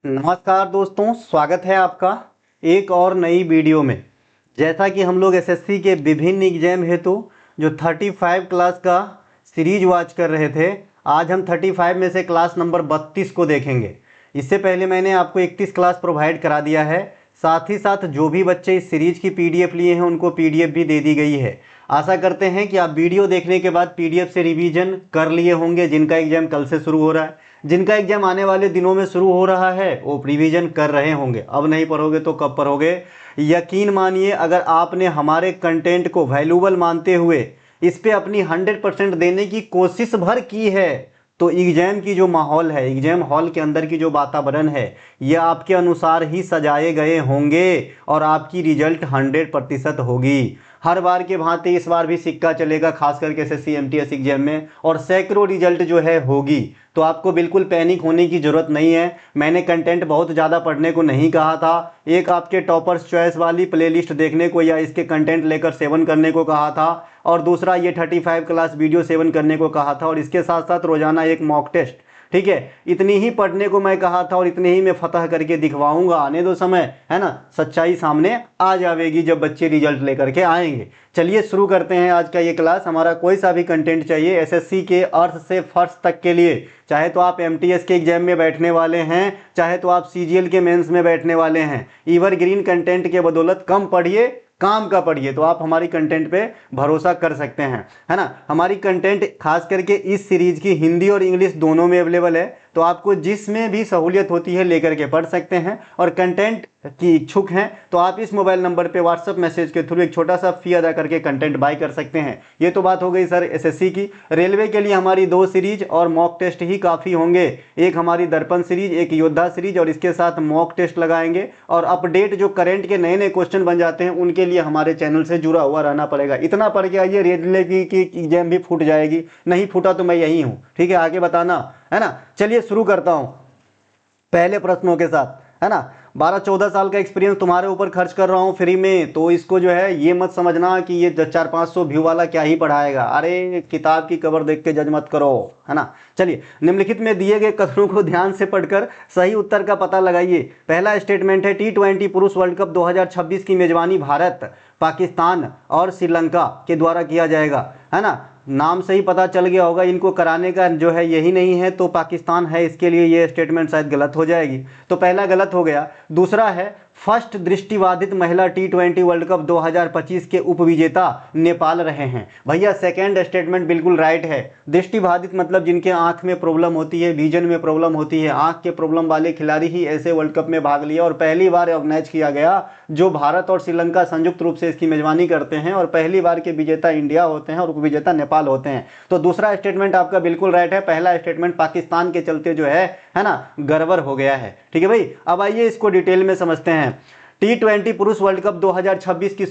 नमस्कार दोस्तों, स्वागत है आपका एक और नई वीडियो में। जैसा कि हम लोग एसएससी के विभिन्न एग्जाम हेतु जो 35 क्लास का सीरीज वॉच कर रहे थे, आज हम 35 में से क्लास नंबर 32 को देखेंगे। इससे पहले मैंने आपको 31 क्लास प्रोवाइड करा दिया है। साथ ही साथ जो भी बच्चे इस सीरीज की पीडीएफ लिए हैं उनको पीडीएफ भी दे दी गई है। आशा करते हैं कि आप वीडियो देखने के बाद पीडीएफ से रिवीजन कर लिए होंगे। जिनका एग्जाम कल से शुरू हो रहा है, जिनका एग्जाम आने वाले दिनों में शुरू हो रहा है, वो रिवीजन कर रहे होंगे। अब नहीं पढ़ोगे तो कब पढ़ोगे। यकीन मानिए, अगर आपने हमारे कंटेंट को वैल्यूबल मानते हुए इस पे अपनी 100% देने की कोशिश भर की है तो एग्जाम की जो माहौल है, एग्जाम हॉल के अंदर की जो वातावरण है, यह आपके अनुसार ही सजाए गए होंगे और आपकी रिजल्ट 100% होगी। हर बार के भांति इस बार भी सिक्का चलेगा, खास करके एसएससी एमटीएस एग्जाम में, और सैकड़ों रिजल्ट जो है होगी। तो आपको बिल्कुल पैनिक होने की जरूरत नहीं है। मैंने कंटेंट बहुत ज़्यादा पढ़ने को नहीं कहा था। एक आपके टॉपर्स चॉइस वाली प्लेलिस्ट देखने को या इसके कंटेंट लेकर सेवन करने को कहा था, और दूसरा ये 35 क्लास वीडियो सेवन करने को कहा था, और इसके साथ साथ रोजाना एक मॉक टेस्ट। ठीक है, इतनी ही पढ़ने को मैं कहा था और इतने ही मैं फतह करके दिखवाऊंगा। आने दो समय, है ना, सच्चाई सामने आ जाएगी जब बच्चे रिजल्ट लेकर के आएंगे। चलिए शुरू करते हैं आज का ये क्लास। हमारा कोई सा भी कंटेंट चाहिए एसएससी के अर्थ से फर्श तक के लिए, चाहे तो आप एमटीएस के एग्जाम में बैठने वाले हैं, चाहे तो आप सीजीएल के मेंस में बैठने वाले हैं, एवरग्रीन कंटेंट के बदौलत कम पढ़िए काम का पढ़िए, तो आप हमारी कंटेंट पे भरोसा कर सकते हैं, है ना। हमारी कंटेंट खास करके इस सीरीज की हिंदी और इंग्लिश दोनों में अवेलेबल है, तो आपको जिसमें भी सहूलियत होती है लेकर के पढ़ सकते हैं। और कंटेंट की इच्छुक हैं तो आप इस मोबाइल नंबर पे व्हाट्सएप मैसेज के थ्रू एक छोटा सा फी अदा करके कंटेंट बाय कर सकते हैं। ये तो बात हो गई सर एसएससी की। रेलवे के लिए हमारी 2 सीरीज और मॉक टेस्ट ही काफ़ी होंगे। एक हमारी दर्पण सीरीज, एक योद्धा सीरीज, और इसके साथ मॉक टेस्ट लगाएंगे। और अपडेट जो करंट के नए नए क्वेश्चन बन जाते हैं उनके लिए हमारे चैनल से जुड़ा हुआ रहना पड़ेगा। इतना पढ़ के आइए, रेलवे की एग्जाम भी फूट जाएगी। नहीं फूटा तो मैं यही हूँ, ठीक है, आगे बताना, है ना। चलिए शुरू करता हूँ पहले प्रश्नों के साथ, है ना। 12-14 साल का एक्सपीरियंस तुम्हारे ऊपर खर्च कर रहा हूँ फ्री में, तो इसको जो है ये मत समझना कि ये 400-500 व्यू वाला क्या ही पढ़ाएगा। अरे किताब की कवर देख के जज मत करो, है ना। चलिए, निम्नलिखित में दिए गए कथनों को ध्यान से पढ़कर सही उत्तर का पता लगाइए। पहला स्टेटमेंट है, T20 पुरुष वर्ल्ड कप 2026 की मेजबानी भारत, पाकिस्तान और श्रीलंका के द्वारा किया जाएगा, है ना। नाम से ही पता चल गया होगा इनको कराने का जो है यही नहीं है, तो पाकिस्तान है, इसके लिए ये स्टेटमेंट शायद गलत हो जाएगी। तो पहला गलत हो गया। दूसरा है, फर्स्ट दृष्टिबाधित महिला T20 वर्ल्ड कप 2025 के उपविजेता नेपाल रहे हैं। भैया सेकेंड स्टेटमेंट बिल्कुल राइट है। दृष्टिबाधित मतलब जिनके आंख में प्रॉब्लम होती है, विजन में प्रॉब्लम होती है, आंख के प्रॉब्लम वाले खिलाड़ी ही ऐसे वर्ल्ड कप में भाग लिया, और पहली बार ऑर्गेनाइज किया गया जो भारत और श्रीलंका संयुक्त रूप से इसकी मेजबानी करते हैं, और पहली बार के विजेता इंडिया होते हैं और उपविजेता नेपाल होते हैं। तो दूसरा स्टेटमेंट आपका बिल्कुल राइट है। पहला स्टेटमेंट पाकिस्तान के चलते जो है ना, गड़बड़ हो गया है। ठीक है भाई, अब आइए इसको डिटेल में समझते हैं। T20 पुरुष वर्ल्ड कप 2026 की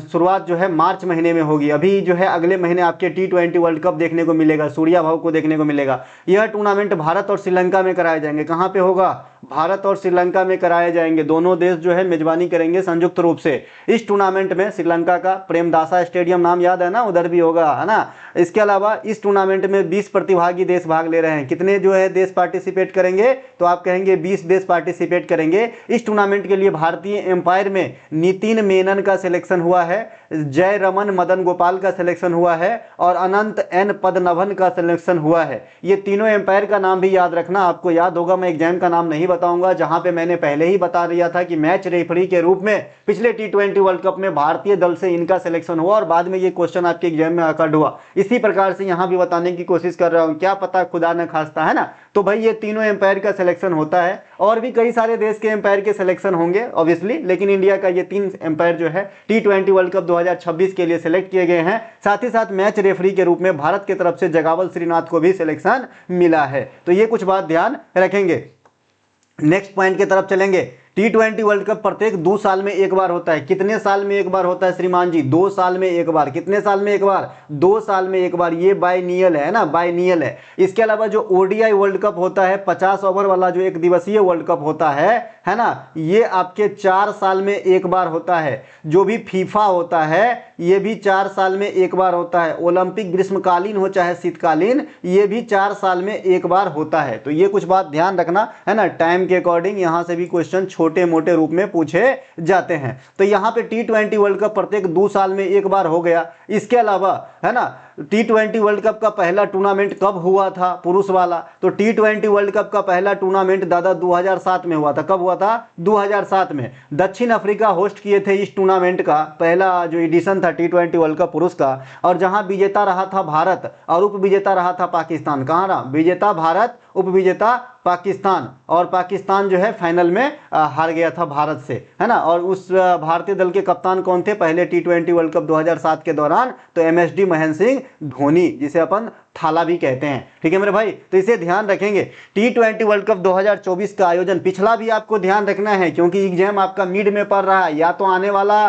शुरुआत जो है मार्च महीने में होगी। अभी जो है अगले महीने आपके T20 वर्ल्ड कप देखने को मिलेगा, सूर्या भाव को देखने को मिलेगा। यह टूर्नामेंट भारत और श्रीलंका में कराए जाएंगे। कहाँ पे होगा? भारत और श्रीलंका में कराए जाएंगे। दोनों देश जो है मेजबानी करेंगे संयुक्त रूप से। इस टूर्नामेंट में श्रीलंका का प्रेमदासा स्टेडियम नाम याद है ना, उधर भी होगा, है ना। इसके अलावा इस टूर्नामेंट में 20 प्रतिभागी देश भाग ले रहे हैं। कितने जो है देश पार्टिसिपेट करेंगे? तो आप कहेंगे 20 देश पार्टिसिपेट करेंगे। इस टूर्नामेंट के लिए भारतीय एम्पायर में नितिन मेनन का सिलेक्शन हुआ है, जय रमन मदन गोपाल का सिलेक्शन हुआ है, और अनंत एन पद्मनाभन का सिलेक्शन हुआ है। ये तीनों एम्पायर का नाम भी याद रखना। आपको याद होगा, मैं एग्जाम का नाम नहीं बताऊंगा, जहां पे मैंने पहले ही बता दिया था कि मैच रेफरी के रूप में पिछले T20 वर्ल्ड कप में भारतीय दल से इनका सिलेक्शन हुआ, और बाद में ये क्वेश्चन आपके एग्जाम में अकर्ड हुआ। इसी प्रकार से यहां भी बताने की कोशिश कर रहा हूं, क्या पता खुदा न खास्ता, है ना। तो भाई ये तीनों एम्पायर का सिलेक्शन होता है, और भी कई सारे देश के एम्पायर के सिलेक्शन होंगे ऑब्वियसली, लेकिन इंडिया का ये 3 एम्पायर जो है T20 वर्ल्ड कप 2026 के लिए सिलेक्ट किए गए हैं। साथ ही साथ मैच रेफरी के रूप में भारत की तरफ से जगावल श्रीनाथ को भी सिलेक्शन मिला है। तो ये कुछ बात ध्यान रखेंगे। नेक्स्ट पॉइंट की तरफ चलेंगे। T20 वर्ल्ड कप प्रत्येक 2 साल में एक बार होता है। कितने साल में एक बार होता है श्रीमान जी? 2 साल में एक बार। कितने साल में एक बार? 2 साल में एक बार। ये बायनियल है ना, बायनियल है। इसके अलावा जो ओडीआई वर्ल्ड कप होता है, 50 ओवर वाला जो एक दिवसीय वर्ल्ड कप होता है ना, ये आपके 4 साल में एक बार होता है। जो भी फीफा होता है ये भी 4 साल में एक बार होता है। ओलंपिक ग्रीष्मकालीन हो चाहे शीतकालीन, ये भी 4 साल में एक बार होता है। तो ये कुछ बात ध्यान रखना है ना, टाइम के अकॉर्डिंग यहां से भी क्वेश्चन छोटे मोटे रूप में पूछे जाते हैं। तो यहां पे T20 वर्ल्ड कप प्रत्येक 2 साल में एक बार हो गया। इसके अलावा है ना, T20 वर्ल्ड कप का पहला टूर्नामेंट कब हुआ था पुरुष वाला? तो T20 वर्ल्ड कप का पहला टूर्नामेंट दादा 2007 में हुआ था। कब हुआ था? 2007 में। दक्षिण अफ्रीका होस्ट किए थे इस टूर्नामेंट का पहला जो एडिशन था T20 वर्ल्ड कप पुरुष का, और जहां विजेता रहा था भारत और उप विजेता रहा था पाकिस्तान। कहां रहा? विजेता भारत, उप विजेता पाकिस्तान, और पाकिस्तान जो है फाइनल में हार गया था भारत से, है ना। और उस भारतीय दल के कप्तान कौन थे पहले T20 वर्ल्ड कप 2007 के दौरान? तो MSD महेंद्र सिंह धोनी, जिसे अपन थाला भी कहते हैं। ठीक है मेरे भाई, तो इसे ध्यान रखेंगे। T20 वर्ल्ड कप 2024 का आयोजन पिछला भी आपको ध्यान रखना है, क्योंकि एग्जाम आपका मिड में पड़ रहा है। या तो आने वाला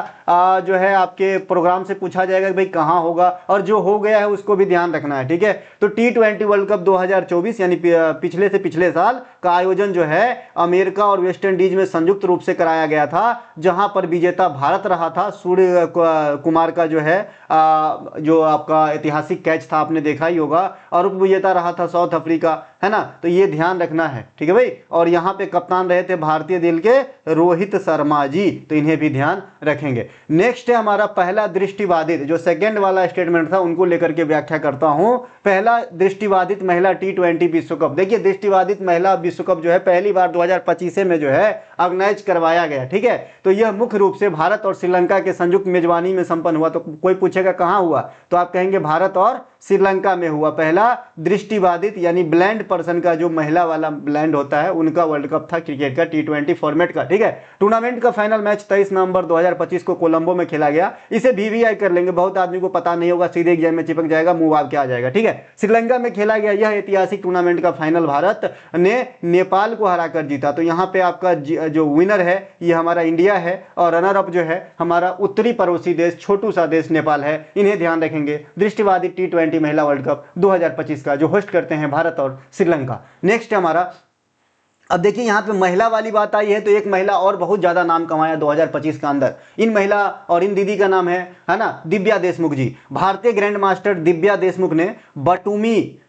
जो है आपके प्रोग्राम से पूछा जाएगा कि भाई कहाँ होगा, और जो हो गया है उसको भी ध्यान रखना है। ठीक है, तो T20 वर्ल्ड कप 2024 यानी पिछले से पिछले साल का आयोजन जो है अमेरिका और वेस्ट इंडीज में संयुक्त रूप से कराया गया था, जहां पर विजेता भारत रहा था। सूर्य कुमार का जो है जो आपका ऐतिहासिक कैच था आपने देखा ही होगा, और उप विजेता रहा था साउथ अफ्रीका, है ना। तो ये ध्यान रखना है, ठीक है भाई। और यहाँ पे कप्तान रहे थे भारतीय दल के रोहित शर्मा जी, तो इन्हें भी ध्यान रखेंगे। नेक्स्ट है हमारा पहला दृष्टिबाधित, जो सेकंड वाला स्टेटमेंट था उनको लेकर के व्याख्या करता हूं। पहला दृष्टिबाधित महिला T20 विश्व कप। देखिए दृष्टिबाधित महिला विश्व कप जो है पहली बार 2025 में जो है ऑर्गेनाइज करवाया गया। ठीक है, तो यह मुख्य रूप से भारत और श्रीलंका के संयुक्त मेजबानी में संपन्न हुआ। तो कोई पूछेगा कहां हुआ, तो आप कहेंगे भारत और श्रीलंका में हुआ। पहला दृष्टिबाधित यानी ब्लाइंड पर्सन का जो महिला वाला ब्लाइंड होता है उनका वर्ल्ड कप था क्रिकेट का T20 फॉर्मेट का। ठीक है, टूर्नामेंट का फाइनल मैच 23 नवंबर 2025 को कोलंबो में खेला गया। इसे VVI कर लेंगे, बहुत आदमी को पता नहीं होगा, सीधे एग्जाम में चिपक जाएगा, मुंह आपके आ जाएगा। ठीक है, श्रीलंका में खेला गया यह ऐतिहासिक टूर्नामेंट का फाइनल भारत ने नेपाल को हराकर जीता। तो यहाँ पे आपका जो विनर है ये हमारा इंडिया है, और रनर अप जो है हमारा उत्तरी पड़ोसी देश छोटू सा देश नेपाल है। इन्हें ध्यान रखेंगे। दृष्टिबाधित T20 महिला वर्ल्ड कप 2025 का जो होस्ट करते हैं भारत और श्रीलंका। नेक्स्ट हमारा, अब देखिए यहाँ पे महिला वाली बात आई है, तो एक महिला और बहुत ज्यादा नाम कमाया 2025 का अंदर। इन महिला और इन दीदी का नाम है ना, दिव्या देशमुख जी। भारतीय ग्रैंड मास्टर दिव्या देशमुख ने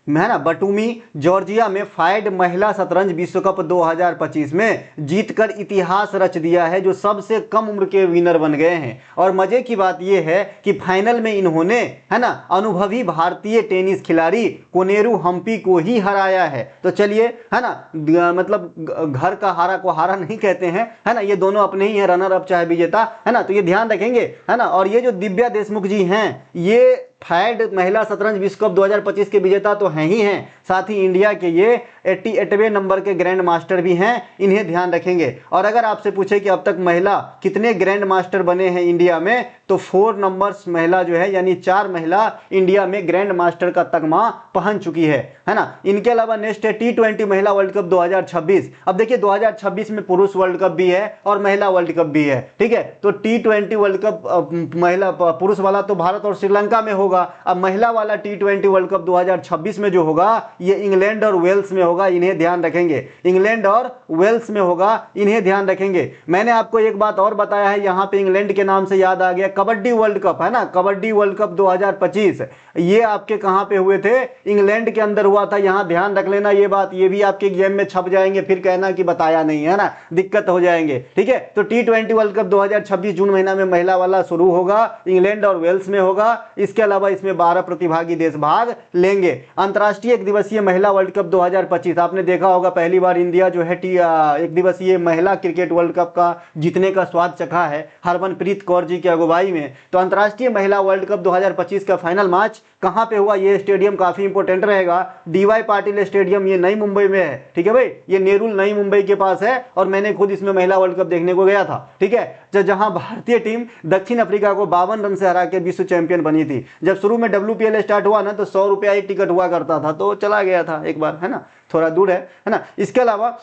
बटूमी जॉर्जिया में फाइड महिला शतरंज विश्व कप 2025 में जीतकर इतिहास रच दिया है, जो सबसे कम उम्र के विनर बन गए हैं। और मजे की बात यह है कि फाइनल में इन्होंने, है ना, अनुभवी भारतीय टेनिस खिलाड़ी कोनेरू हम्पी को ही हराया है। तो चलिए, है ना, मतलब घर का हारा को हारा नहीं कहते हैं, है ना, ये दोनों अपने ही हैं, रनर अप चाहे विजेता, है ना। तो ये ध्यान रखेंगे, है ना। और ये जो दिव्या देशमुख जी हैं, ये फाइड महिला शतरंज विश्व कप 2025 के विजेता तो हैं ही हैं, साथ ही इंडिया के ये 88वें नंबर के ग्रैंड मास्टर भी हैं। इन्हें ध्यान रखेंगे। और अगर आपसे पूछे कि अब तक महिला कितने ग्रैंड मास्टर बने हैं इंडिया में, तो 4 नंबर्स महिला जो है, यानी 4 महिला इंडिया में ग्रैंड मास्टर का तगमा पहन चुकी है ना। इनके अलावा नेक्स्ट है T20 महिला वर्ल्ड कप 2026। अब देखिए 2026 में पुरुष वर्ल्ड कप भी है और महिला वर्ल्ड कप भी है। ठीक है, तो T20 वर्ल्ड कप महिला पुरुष वाला तो भारत और श्रीलंका में होगा। अब महिला वाला T20 वर्ल्ड कप 2026 में जो होगा ये इंग्लैंड और वेल्स में होगा। इन्हें ध्यान रखेंगे, इंग्लैंड और वेल्स में होगा, इन्हें ध्यान रखेंगे। मैंने आपको एक बात और बताया है, यहां पे इंग्लैंड के नाम से याद आ गया, कबड्डी वर्ल्ड कप, है ना, कबड्डी वर्ल्ड कप 2025 ये आपके कहां पे हुए थे? इंग्लैंड के अंदर हुआ था। यहां ध्यान रख लेना ये बात, ये भी आपके एग्जाम में छप जाएंगे, फिर कहना कि बताया नहीं, है ना, दिक्कत हो जाएंगे। ठीक है, तो T20 वर्ल्ड कप 2026 जून महीना में महिला वाला शुरू होगा, इंग्लैंड और वेल्स में होगा। इसके अलावा इसमें 12 प्रतिभागी देश भाग लेंगे। अंतरराष्ट्रीय एक दिवसीय महिला वर्ल्ड कप 2025 आपने देखा होगा, पहली बार इंडिया जो है एक दिवसीय महिला क्रिकेट वर्ल्ड कप का जीतने का स्वाद चखा है हरमनप्रीत कौर जी की अगुवाई में। तो अंतरराष्ट्रीय महिला वर्ल्ड कप 2025 का फाइनल मैच कहां पे हुआ? ये स्टेडियम काफी इंपोर्टेंट रहेगा, DY पाटिल स्टेडियम, ये नई मुंबई में है। ठीक है भाई, ये नेरुल नई मुंबई के पास है, और मैंने खुद इसमें महिला वर्ल्ड कप देखने को गया था। ठीक है, जहां भारतीय टीम दक्षिण अफ्रीका को 52 रन से हरा के विश्व चैंपियन बनी थी। जब शुरू में WPL स्टार्ट हुआ ना, तो 100 रुपया एक टिकट हुआ करता था, तो चला गया था एक बार, है ना, थोड़ा दूर है ना। इसके अलावा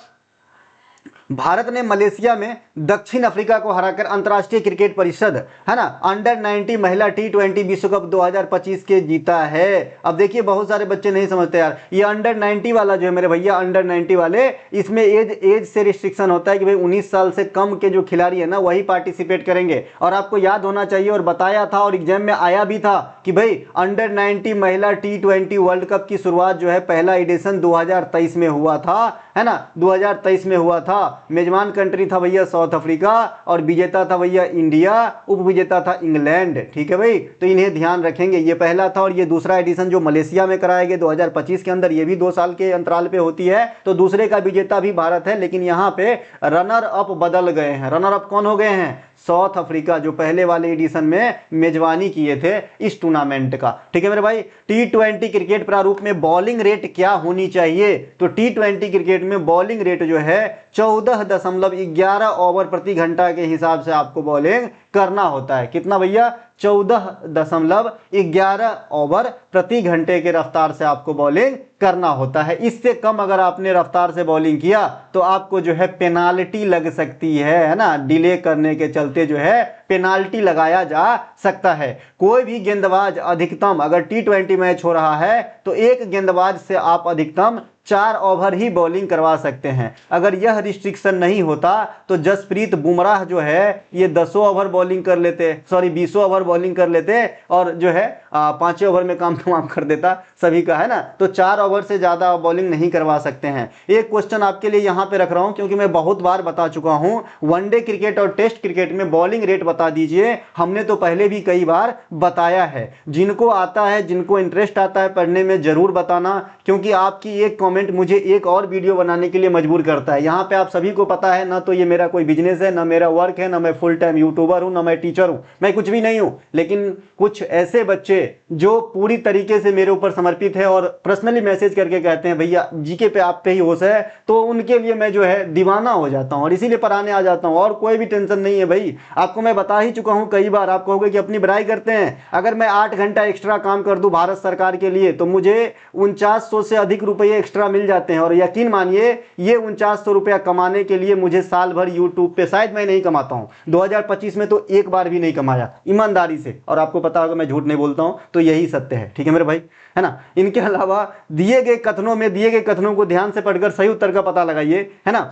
भारत ने मलेशिया में दक्षिण अफ्रीका को हराकर अंतर्राष्ट्रीय क्रिकेट परिषद, है ना, अंडर 90 महिला T20 विश्व कप 2025 के जीता है। अब देखिए बहुत सारे बच्चे नहीं समझते यार, ये अंडर 90 वाला जो है मेरे भैया, अंडर 90 वाले, इसमें एज से रिस्ट्रिक्शन होता है कि भाई 19 साल से कम के जो खिलाड़ी है ना वही पार्टिसिपेट करेंगे। और आपको याद होना चाहिए और बताया था और एग्जाम में आया भी था कि भाई अंडर 90 महिला T20 वर्ल्ड कप की शुरुआत जो है पहला एडिशन 2023 में हुआ था, है ना, 2023 में हुआ था। मेजबान कंट्री था भैया साउथ अफ्रीका और विजेता था भैया इंडिया, उप विजेता था इंग्लैंड। ठीक है भाई, तो इन्हें ध्यान रखेंगे। ये पहला था और ये दूसरा एडिशन जो मलेशिया में कराया गया 2025 के अंदर, ये भी 2 साल के अंतराल पे होती है। तो दूसरे का विजेता भी भारत है, लेकिन यहाँ पे रनर अप बदल गए हैं। रनर अप कौन हो गए हैं? साउथ अफ्रीका, जो पहले वाले एडिशन में मेजबानी किए थे इस टूर्नामेंट का। ठीक है मेरे भाई, T20 क्रिकेट प्रारूप में बॉलिंग रेट क्या होनी चाहिए? तो T20 क्रिकेट में बॉलिंग रेट जो है 14.11 ओवर प्रति घंटा के हिसाब से आपको बॉलिंग करना होता है। कितना भैया? 14.11 ओवर प्रति घंटे के रफ्तार से आपको बॉलिंग करना होता है। इससे कम अगर आपने रफ्तार से बॉलिंग किया तो आपको जो है पेनाल्टी लग सकती है ना, डिले करने के चलते जो है पेनाल्टी लगाया जा सकता है। कोई भी गेंदबाज अधिकतम, अगर T20 मैच हो रहा है तो एक गेंदबाज से आप अधिकतम 4 ओवर ही बॉलिंग करवा सकते हैं। अगर यह रिस्ट्रिक्शन नहीं होता तो जसप्रीत बुमराह जो है ये 10 ओवर बॉलिंग कर लेते, सॉरी 20 ओवर बॉलिंग कर लेते और जो है 5 ओवर में काम तमाम कर देता सभी का, है ना। तो 4 ओवर से ज्यादा बॉलिंग नहीं करवा सकते हैं। एक क्वेश्चन आपके लिए यहां पे रख रहा हूं क्योंकि मैं बहुत बार बता चुका हूं, वनडे क्रिकेट और टेस्ट क्रिकेट में बॉलिंग रेट बता दीजिए। हमने तो पहले भी कई बार बताया है। जिनको आता है, जिनको इंटरेस्ट आता है पढ़ने में, जरूर बताना, क्योंकि आपकी एक कमेंट मुझे एक और वीडियो बनाने के लिए मजबूर करता है। यहाँ पे आप सभी को पता है ना, तो ये मेरा कोई बिजनेस है, ना मेरा वर्क है, ना मैं फुल टाइम यूट्यूबर हूँ, ना मैं टीचर हूँ, मैं कुछ भी नहीं हूँ। लेकिन कुछ ऐसे बच्चे जो पूरी तरीके से मेरे ऊपर समर्पित है और पर्सनली मैसेज करके कहते हैं भैया जीके पे आप पे ही होश है, तो उनके लिए मैं जो है दीवाना हो जाता हूँ और इसीलिए पढ़ाने आ जाता हूँ। और कोई भी टेंशन नहीं है भाई, आपको मैं बता ही चुका हूँ कई बार। आप कहोगे कि अपनी बड़ाई करते हैं, अगर मैं 8 घंटा एक्स्ट्रा काम कर दूं भारत सरकार के लिए तो मुझे 4900 से अधिक रुपये एक्स्ट्रा मिल जाते हैं। और यकीन मानिए ये 4900 रुपया कमाने के लिए मुझे साल भर यूट्यूब पे, शायद मैं नहीं कमाता हूं, 2025 में तो एक बार भी नहीं कमाया ईमानदारी से। और आपको पता होगा मैं झूठ नहीं बोलता हूं, तो यही सत्य है। ठीक है मेरे भाई, है ना। इनके अलावा दिए गए कथनों को ध्यान से पढ़कर सही उत्तर का पता लगाइए, है ना।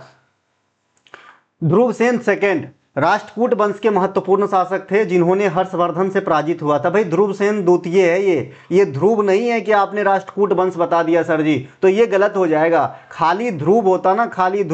ध्रुव सेन सेकेंड राष्ट्रकूट वंश के महत्वपूर्ण शासक थे जिन्होंने हर्षवर्धन से पराजित हुआ था। भाई ध्रुव सेन द्वितीय है ये ध्रुव नहीं है कि आपने राष्ट्रकूट वंश बता दिया सर जी, तो ये गलत हो जाएगा। खाली ध्रुव होता ना, खाली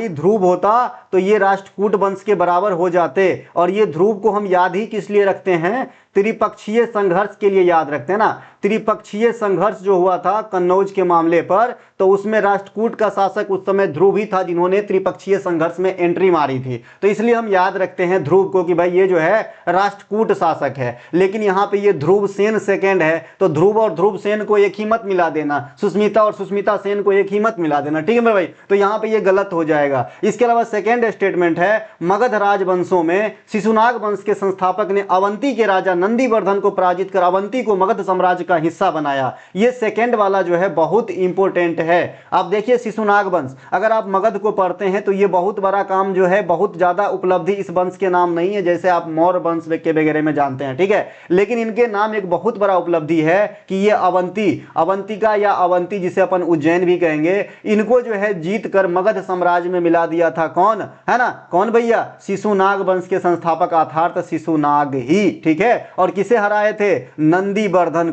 ध्रुव होता तो ये राष्ट्रकूट वंश के बराबर हो जाते। और ये ध्रुव को हम याद ही किस लिए रखते हैं? त्रिपक्षीय संघर्ष के लिए याद रखते हैं ना। त्रिपक्षीय संघर्ष जो हुआ था कन्नौज के मामले पर, तो उसमें राष्ट्रकूट का शासक उस समय ध्रुव ही था जिन्होंने त्रिपक्षीय संघर्ष में एंट्री मारी थी। तो इसलिए हम याद रखते हैं ध्रुव को कि भाई ये जो है राष्ट्रकूट शासक है। लेकिन यहाँ पे ये ध्रुव सेन सेकेंड है, तो ध्रुव और ध्रुव सेन को एक ही मत मिला देना, सुष्मिता और सुष्मिता सेन को एक ही मत मिला देना। ठीक है मेरे भाई, तो यहाँ पे ये गलत हो जाएगा। इसके अलावा सेकेंड स्टेटमेंट है, मगध राजवंशों में शिशुनाग वंश के संस्थापक ने अवंती के राजा नंदीवर्धन को पराजित कर अवंती को मगध साम्राज्य का हिस्सा बनाया। ये सेकेंड वाला जो है बहुत इंपॉर्टेंट है। आप देखिए शिशुनाग वंश, अगर आप मगध को पढ़ते हैं तो ये बहुत बड़ा काम जो है, बहुत ज्यादा उपलब्धि इस वंश के नाम नहीं है जैसे आप मौर्य वंश के वगैरह में जानते हैं। ठीक है, लेकिन इनके नाम एक बहुत बड़ा उपलब्धि है कि ये अवंतिका या अवंती जिसे अपन उज्जैन भी कहेंगे, इनको जो है जीत कर मगध साम्राज्य में मिला दिया था। कौन है ना, कौन भैया? शिशुनाग वंश के संस्थापक अर्थात शिशुनाग ही। ठीक है, और किसे हराए थे? नंदीवर्धन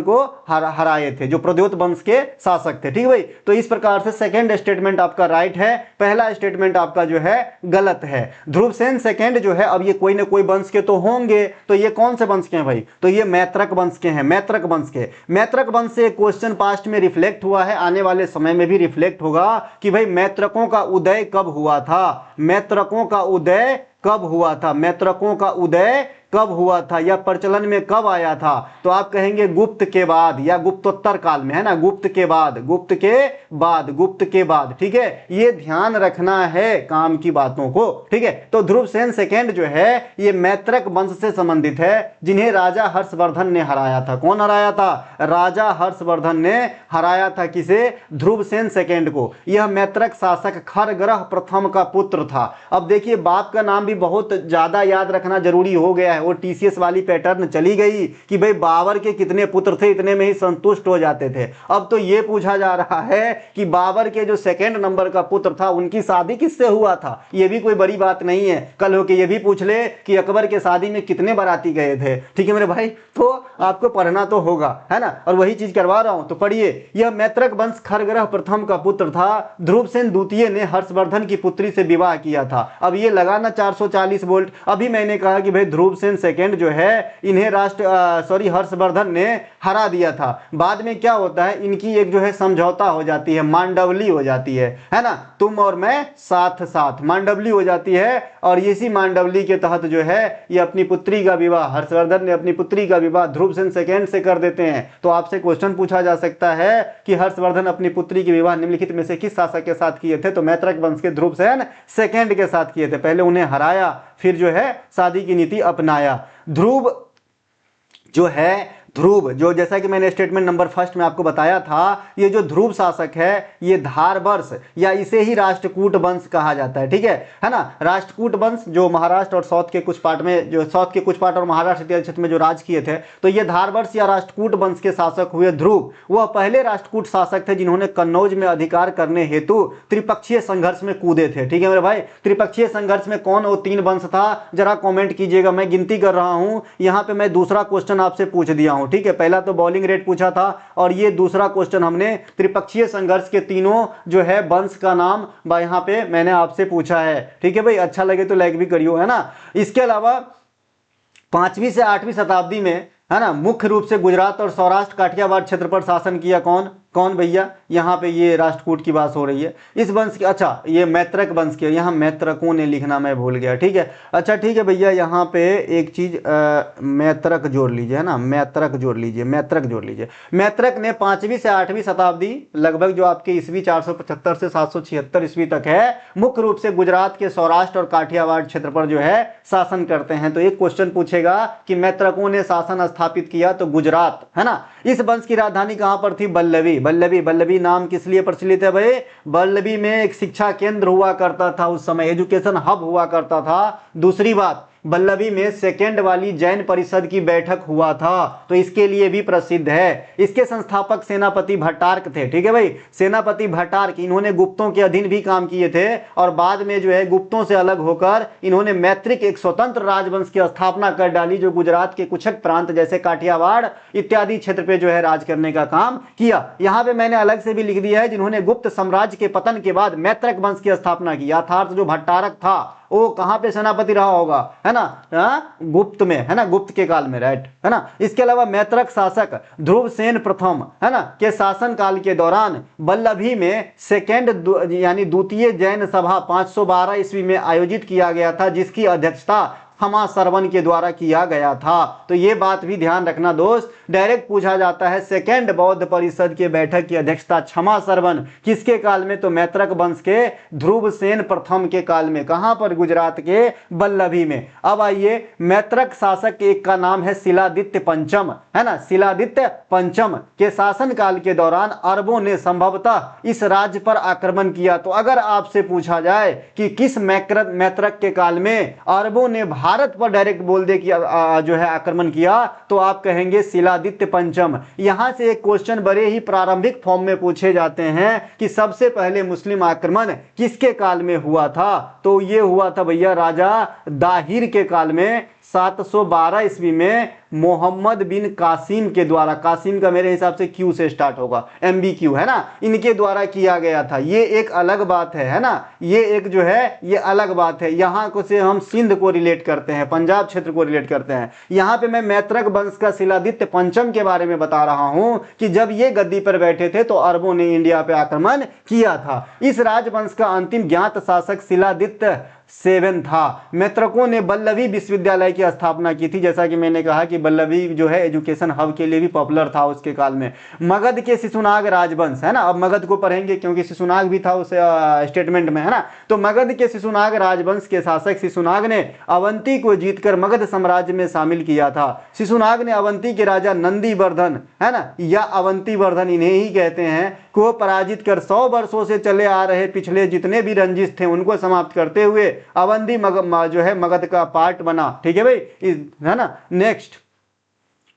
को हराए थे, जो प्रद्योत वंश के शासक थे। ठीक है भाई, तो इस प्रकार से सेकंड स्टेटमेंट आपका राइट है, पहला स्टेटमेंट आपका जो है गलत है। ध्रुव सेन सेकंड जो है, अब ये कोई ना कोई वंश के तो होंगे, तो ये कौन से वंश के हैं भाई? तो ये मैत्रक वंश के हैं, मैत्रक वंश से क्वेश्चन पास्ट में रिफ्लेक्ट हुआ है, आने वाले समय में भी रिफ्लेक्ट होगा कि भाई मैत्रकों का उदय कब हुआ था। मैत्रकों का उदय कब हुआ था या प्रचलन में कब आया था, तो आप कहेंगे गुप्त के बाद या गुप्तोत्तर काल में, है ना, गुप्त के बाद, गुप्त के बाद, गुप्त के बाद, ठीक है, ये ध्यान रखना है काम की बातों को, ठीक है। तो ध्रुवसेन सेकेंड जो है ये मैत्रक वंश से संबंधित है, जिन्हें राजा हर्षवर्धन ने हराया था। कौन हराया था? राजा हर्षवर्धन ने हराया था किसे? ध्रुवसेन सेकेंड को। यह मैत्रक शासक खरग्रह प्रथम का पुत्र था। अब देखिए बाप का नाम भी बहुत ज्यादा याद रखना जरूरी हो गया है, वो टीसीएस वाली पैटर्न चली गई कि भाई बाबर के कितने पुत्र थे, इतने में ही संतुष्ट हो जाते थे। अब तो ये पूछा जा रहा है कि बाबर के जो सेकेंड नंबर का पुत्र था उनकी शादी किससे हुआ था। ये भी कोई बड़ी बात नहीं है, कल होके ये भी पूछ ले कि अकबर के शादी में कितने बाराती गए थे, ठीक है मेरे भाई। तो आपको पढ़ना तो होगा, है ना, और वही चीज करवा रहा हूं। तो पढ़िए, यह मैत्रक वंश खरग्रह प्रथम का पुत्र था। ध्रुवसेन द्वितीय ने हर्षवर्धन की पुत्री से विवाह किया था। अब ये लगाना 440 वोल्ट। अभी मैंने कहा कि भाई ध्रुवसेन सेकेंड जो है इन्हें हर्षवर्धन ने हरा दिया था। बाद में क्या होता है, इनकी एक जो है समझौता हो जाती है, मांडवली हो जाती है ना, तुम और मैं साथ साथ, मांडवली हो जाती है। और इसी मांडवली के तहत जो है ये अपनी पुत्री का विवाह, हर्षवर्धन ने अपनी पुत्री का विवाह ध्रुवसेन सेकेंड से कर देते हैं। तो आपसे क्वेश्चन पूछा जा सकता है कि हर्षवर्धन अपनी पुत्री के विवाह निम्नलिखित में से किस शासक के साथ किए थे? तो मैत्रक वंश के ध्रुवसेन सेकेंड के साथ किए थे। पहले उन्हें हराया, फिर जो है शादी की नीति अपनाया। ध्रुव जो जैसा कि मैंने स्टेटमेंट नंबर फर्स्ट में आपको बताया था, ये जो ध्रुव शासक है ये धार वंश या इसे ही राष्ट्रकूट वंश कहा जाता है, ठीक है ना। राष्ट्रकूट वंश जो महाराष्ट्र और साउथ के कुछ पार्ट में, जो साउथ के कुछ पार्ट और महाराष्ट्र इत्यादि क्षेत्र में जो राज किए थे, तो ये धार वंश या राष्ट्रकूट वंश के शासक हुए ध्रुव। वह पहले राष्ट्रकूट शासक थे जिन्होंने कन्नौज में अधिकार करने हेतु त्रिपक्षीय संघर्ष में कूदे थे, ठीक है मेरे भाई। त्रिपक्षीय संघर्ष में कौन वो 3 वंश था, जरा कॉमेंट कीजिएगा। मैं गिनती कर रहा हूं, यहां पर मैं दूसरा क्वेश्चन आपसे पूछ दिया हूं, ठीक है। पहला तो बॉलिंग रेट पूछा था और ये दूसरा क्वेश्चन हमने त्रिपक्षीय संघर्ष के तीनों जो है वंश का नाम यहां पे मैंने आपसे पूछा है, ठीक है भाई। अच्छा लगे तो लाइक भी करियो, है ना। इसके अलावा 5वीं से 8वीं शताब्दी में, है ना, मुख्य रूप से गुजरात और सौराष्ट्र काठियावाड़ क्षेत्र पर शासन किया कौन भैया? यहाँ पे ये राष्ट्रकूट की बात हो रही है इस वंश की। अच्छा, ये मैत्रक वंश की, यहाँ मैत्रकों ने लिखना मैं भूल गया, ठीक है। अच्छा ठीक है भैया, यहाँ पे एक चीज मैत्रक जोड़ लीजिए, है ना, मैत्रक जोड़ लीजिए, मैत्रक जोड़ लीजिए। मैत्रक ने 5वीं से 8वीं शताब्दी लगभग जो आपके ईस्वी 475 से 776 ईस्वी तक है, मुख्य रूप से गुजरात के सौराष्ट्र और काठियावाड़ क्षेत्र पर जो है शासन करते हैं। तो एक क्वेश्चन पूछेगा कि मैत्रकों ने शासन स्थापित किया तो गुजरात, है ना। इस वंश की राजधानी कहां पर थी? बल्लभी नाम किस लिए प्रचलित है भाई? बल्लभी में एक शिक्षा केंद्र हुआ करता था उस समय, एजुकेशन हब हुआ करता था। दूसरी बात, बल्लभी में सेकेंड वाली जैन परिषद की बैठक हुआ था, तो इसके लिए भी प्रसिद्ध है। इसके संस्थापक सेनापति भट्टार्क थे, ठीक है भाई। सेनापति भट्टार्क, इन्होंने गुप्तों के अधीन भी काम किए थे और बाद में जो है गुप्तों से अलग होकर इन्होंने मैत्रिक एक स्वतंत्र राजवंश की स्थापना कर डाली, जो गुजरात के कुछ प्रांत जैसे काठियावाड़ इत्यादि क्षेत्र पे जो है राज करने का काम किया। यहां पे मैंने अलग से भी लिख दिया है, जिन्होंने गुप्त साम्राज्य के पतन के बाद मैत्रक वंश की स्थापना की। अर्थात जो भट्टारक था वो कहां पे सेनापति रहा होगा, है ना, गुप्त में, है ना, गुप्त के काल में, राइट, है ना। इसके अलावा मैत्रक शासक ध्रुवसेन प्रथम, है ना, के शासन काल के दौरान बल्लभी में सेकेंड यानी द्वितीय जैन सभा 512 ईस्वी में आयोजित किया गया था, जिसकी अध्यक्षता क्षमा सरवन के द्वारा किया गया था। तो ये बात भी ध्यान रखना दोस्त, डायरेक्ट पूछा जाता है सेकेंड बौद्ध परिषद के बैठक की अध्यक्षता क्षमा सरवन किसके काल में? तो मैत्रक वंश के ध्रुवसेन प्रथम के काल में। कहां पर? गुजरात के बल्लभी में। अब आइए, मैत्रक शासक एक का नाम है शिलादित्य पंचम, है ना। शिलादित्य पंचम के शासन काल के दौरान अरबों ने संभवतः इस राज्य पर आक्रमण किया। तो अगर आपसे पूछा जाए कि किस मैत्रक के काल में अरबों ने भारत पर डायरेक्ट बोल दे कि जो है आक्रमण किया, तो आप कहेंगे शिलादित्य पंचम। यहां से एक क्वेश्चन बड़े ही प्रारंभिक फॉर्म में पूछे जाते हैं कि सबसे पहले मुस्लिम आक्रमण किसके काल में हुआ था? तो ये हुआ था भैया राजा दाहिर के काल में, 712 ईस्वी में मोहम्मद बिन कासिम के द्वारा। कासिम का मेरे हिसाब से क्यू से स्टार्ट होगा, MBQ, है ना, इनके द्वारा किया गया था। ये एक अलग बात है ना, ये एक जो है ये अलग बात है। यहाँ को से हम सिंध को रिलेट करते हैं, पंजाब क्षेत्र को रिलेट करते हैं। यहाँ पे मैं मैत्रक वंश का शिलादित्य पंचम के बारे में बता रहा हूं कि जब ये गद्दी पर बैठे थे तो अरबों ने इंडिया पे आक्रमण किया था। इस राजवंश का अंतिम ज्ञात शासक शिलादित्य 7 था। मैत्रकों ने बल्लभी विश्वविद्यालय की स्थापना की थी, जैसा कि मैंने कहा कि बल्लभी जो है एजुकेशन हब के लिए भी पॉपुलर था उसके काल में। मगध के शिशुनाग राजवंश, है ना, अब मगध को पढ़ेंगे क्योंकि शिशुनाग भी था उस स्टेटमेंट में, है ना। तो मगध के शिशुनाग राजवंश के शासक शिशुनाग ने अवंती को जीतकर मगध साम्राज्य में शामिल किया था। शिशुनाग ने अवंती के राजा नंदीवर्धन, है ना, या अवंतीवर्धन इन्हें ही कहते हैं, को पराजित कर 100 वर्षों से चले आ रहे पिछले जितने भी रंजिश थे उनको समाप्त करते हुए अवंती जो है मगध का पार्ट बना। ठीक है भाई, है ना। नेक्स्ट,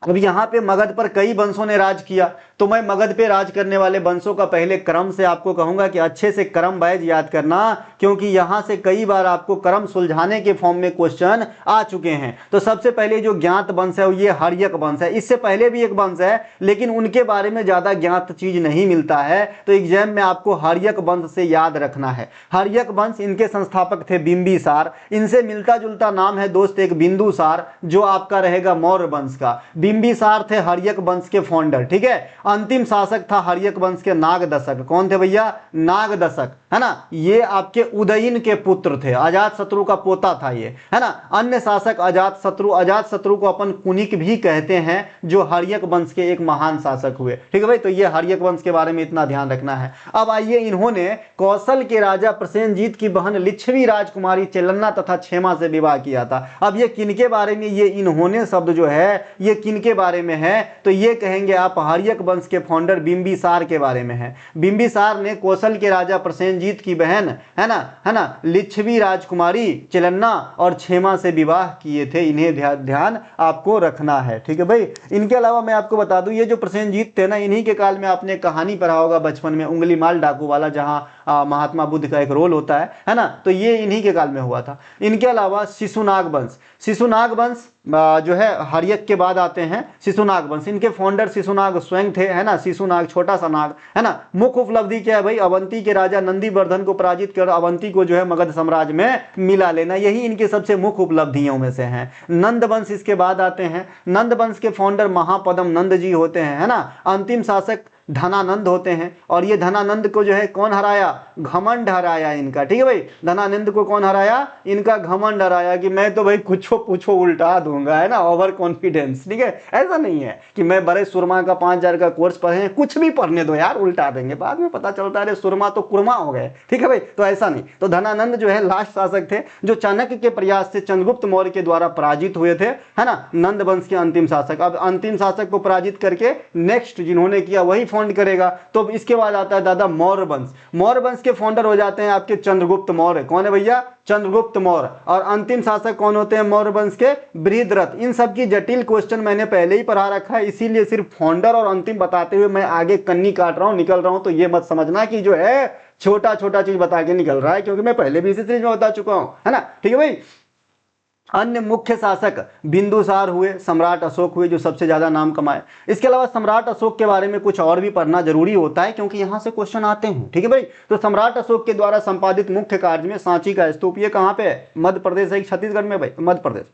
अब यहाँ पे मगध पर कई वंशों ने राज किया, तो मैं मगध पे राज करने वाले वंशों का पहले क्रम से आपको कहूंगा कि अच्छे से क्रम वाइज याद करना, क्योंकि यहां से कई बार आपको क्रम सुलझाने के फॉर्म में क्वेश्चन आ चुके हैं। तो सबसे पहले जो ज्ञात वंश है ये हर्यक वंश है। इससे पहले भी एक वंश है लेकिन उनके बारे में ज्यादा ज्ञात चीज नहीं मिलता है, तो एग्जाम में आपको हर्यक वंश से याद रखना है। हर्यक वंश, इनके संस्थापक थे बिंबिसार। इनसे मिलता जुलता नाम है दोस्त एक बिंदुसार, जो आपका रहेगा मौर्य वंश का। बिंबिसार थे हर्यक वंश के फाउंडर। ठीक है, अंतिम शासक था हर्यक वंश के नागदशक। कौन थे भैया? नागदशक, है ना। ये आपके उदयन के पुत्र थे, अजातशत्रु का पोता था ये, है ना। अन्य शासक अजातशत्रु, अजातशत्रु को अपन कुनिक भी कहते हैं, जो हर्यक वंश के एक महान शासक हुए। ठीक है भाई, तो ये हर्यक वंश के बारे में इतना ध्यान रखना है। अब आइए, इन्होंने कौशल के राजा प्रसेनजीत की बहन लिच्छवी राजकुमारी चेलन्ना तथा क्षेमा से विवाह किया था। अब ये किनके बारे में, ये इन्होंने शब्द जो है ये किनके बारे में है? तो ये कहेंगे आप हर्यक वंश के फाउंडर बिंबिसार के बारे में है। बिंबिसार ने कौशल के राजा प्रसेनजीत की बहन, है ना, लिच्छवी राजकुमारी चेलन्ना और क्षेमा से विवाह किए थे। इन्हें ध्यान आपको रखना है। ठीक है भाई, इनके अलावा मैं आपको बता दूं, ये जो प्रसेनजीत थे ना, इन्हीं के काल में आपने कहानी पढ़ा होगा बचपन में, उंगली माल डाकू वाला, जहां महात्मा बुद्ध का एक रोल होता है ना, तो ये इन्हीं के काल में हुआ था। इनके अलावा शिशुनाग वंश, शिशुनाग वंश जो है हर्यक के बाद आते हैं शिशुनाग वंश। इनके फाउंडर शिशुनाग स्वयं थे, है ना। शिशुनाग छोटा सा नाग, है ना। मुख्य उपलब्धि क्या है भाई? अवंती के राजा नंदीवर्धन को पराजित कर अवंती को जो है मगध साम्राज्य में मिला लेना, यही इनके सबसे मुख्य उपलब्धियों में से है। नंद वंश इसके बाद आते हैं। नंद वंश के फाउंडर महापदम नंद जी होते हैं, है ना। अंतिम शासक धनानंद होते हैं, और ये धनानंद को जो है कौन हराया? घमंड हराया इनका। ठीक है भाई, धनानंद को कौन हराया? इनका घमंड हराया, कि मैं तो भाई कुछ पूछो उल्टा दूंगा, है ना, ओवर कॉन्फिडेंस। ठीक है, ऐसा नहीं है कि मैं बड़े सुरमा का 5000 का कोर्स पढ़े हैं, कुछ भी पढ़ने दो यार, उल्टा देंगे, बाद में पता चलता है सुरमा तो कुरमा हो गए। ठीक है भाई, तो ऐसा नहीं। तो धनानंद जो है लास्ट शासक थे, जो चाणक्य के प्रयास से चंद्रगुप्त मौर्य के द्वारा पराजित हुए थे, है ना। नंद वंश के अंतिम शासक। अब अंतिम शासक को पराजित करके नेक्स्ट जिन्होंने किया वही फाउंड करेगा। तो इसके बाद आता है दादा मौर्य वंश। मौर्य वंश के फाउंडर हो जाते हैं आपके चंद्रगुप्त मौर्य। कौन है भैया? चंद्रगुप्त मौर्य। और अंतिम शासक कौन होते हैं मौर्य वंश के? बृहद्रथ। इन सब की जटिल क्वेश्चन मैंने पहले ही पढ़ा रखा है, इसीलिए सिर्फ फाउंडर और अंतिम बताते हुए मैं आगे कन्नी काट रहा हूं, निकल रहा हूं। तो ये मत समझना कि जो है छोटा छोटा चीज बता के निकल रहा है, क्योंकि मैं पहले भी इसी सीरीज में बता चुका हूं, है ना। ठीक है भाई। अन्य मुख्य शासक बिंदुसार हुए, सम्राट अशोक हुए, जो सबसे ज्यादा नाम कमाए। इसके अलावा सम्राट अशोक के बारे में कुछ और भी पढ़ना जरूरी होता है, क्योंकि यहां से क्वेश्चन आते हैं। ठीक है भाई, तो सम्राट अशोक के द्वारा संपादित मुख्य कार्य में सांची का स्तूप, ये कहां पे है? मध्य प्रदेश है, छत्तीसगढ़ में भाई? मध्य प्रदेश।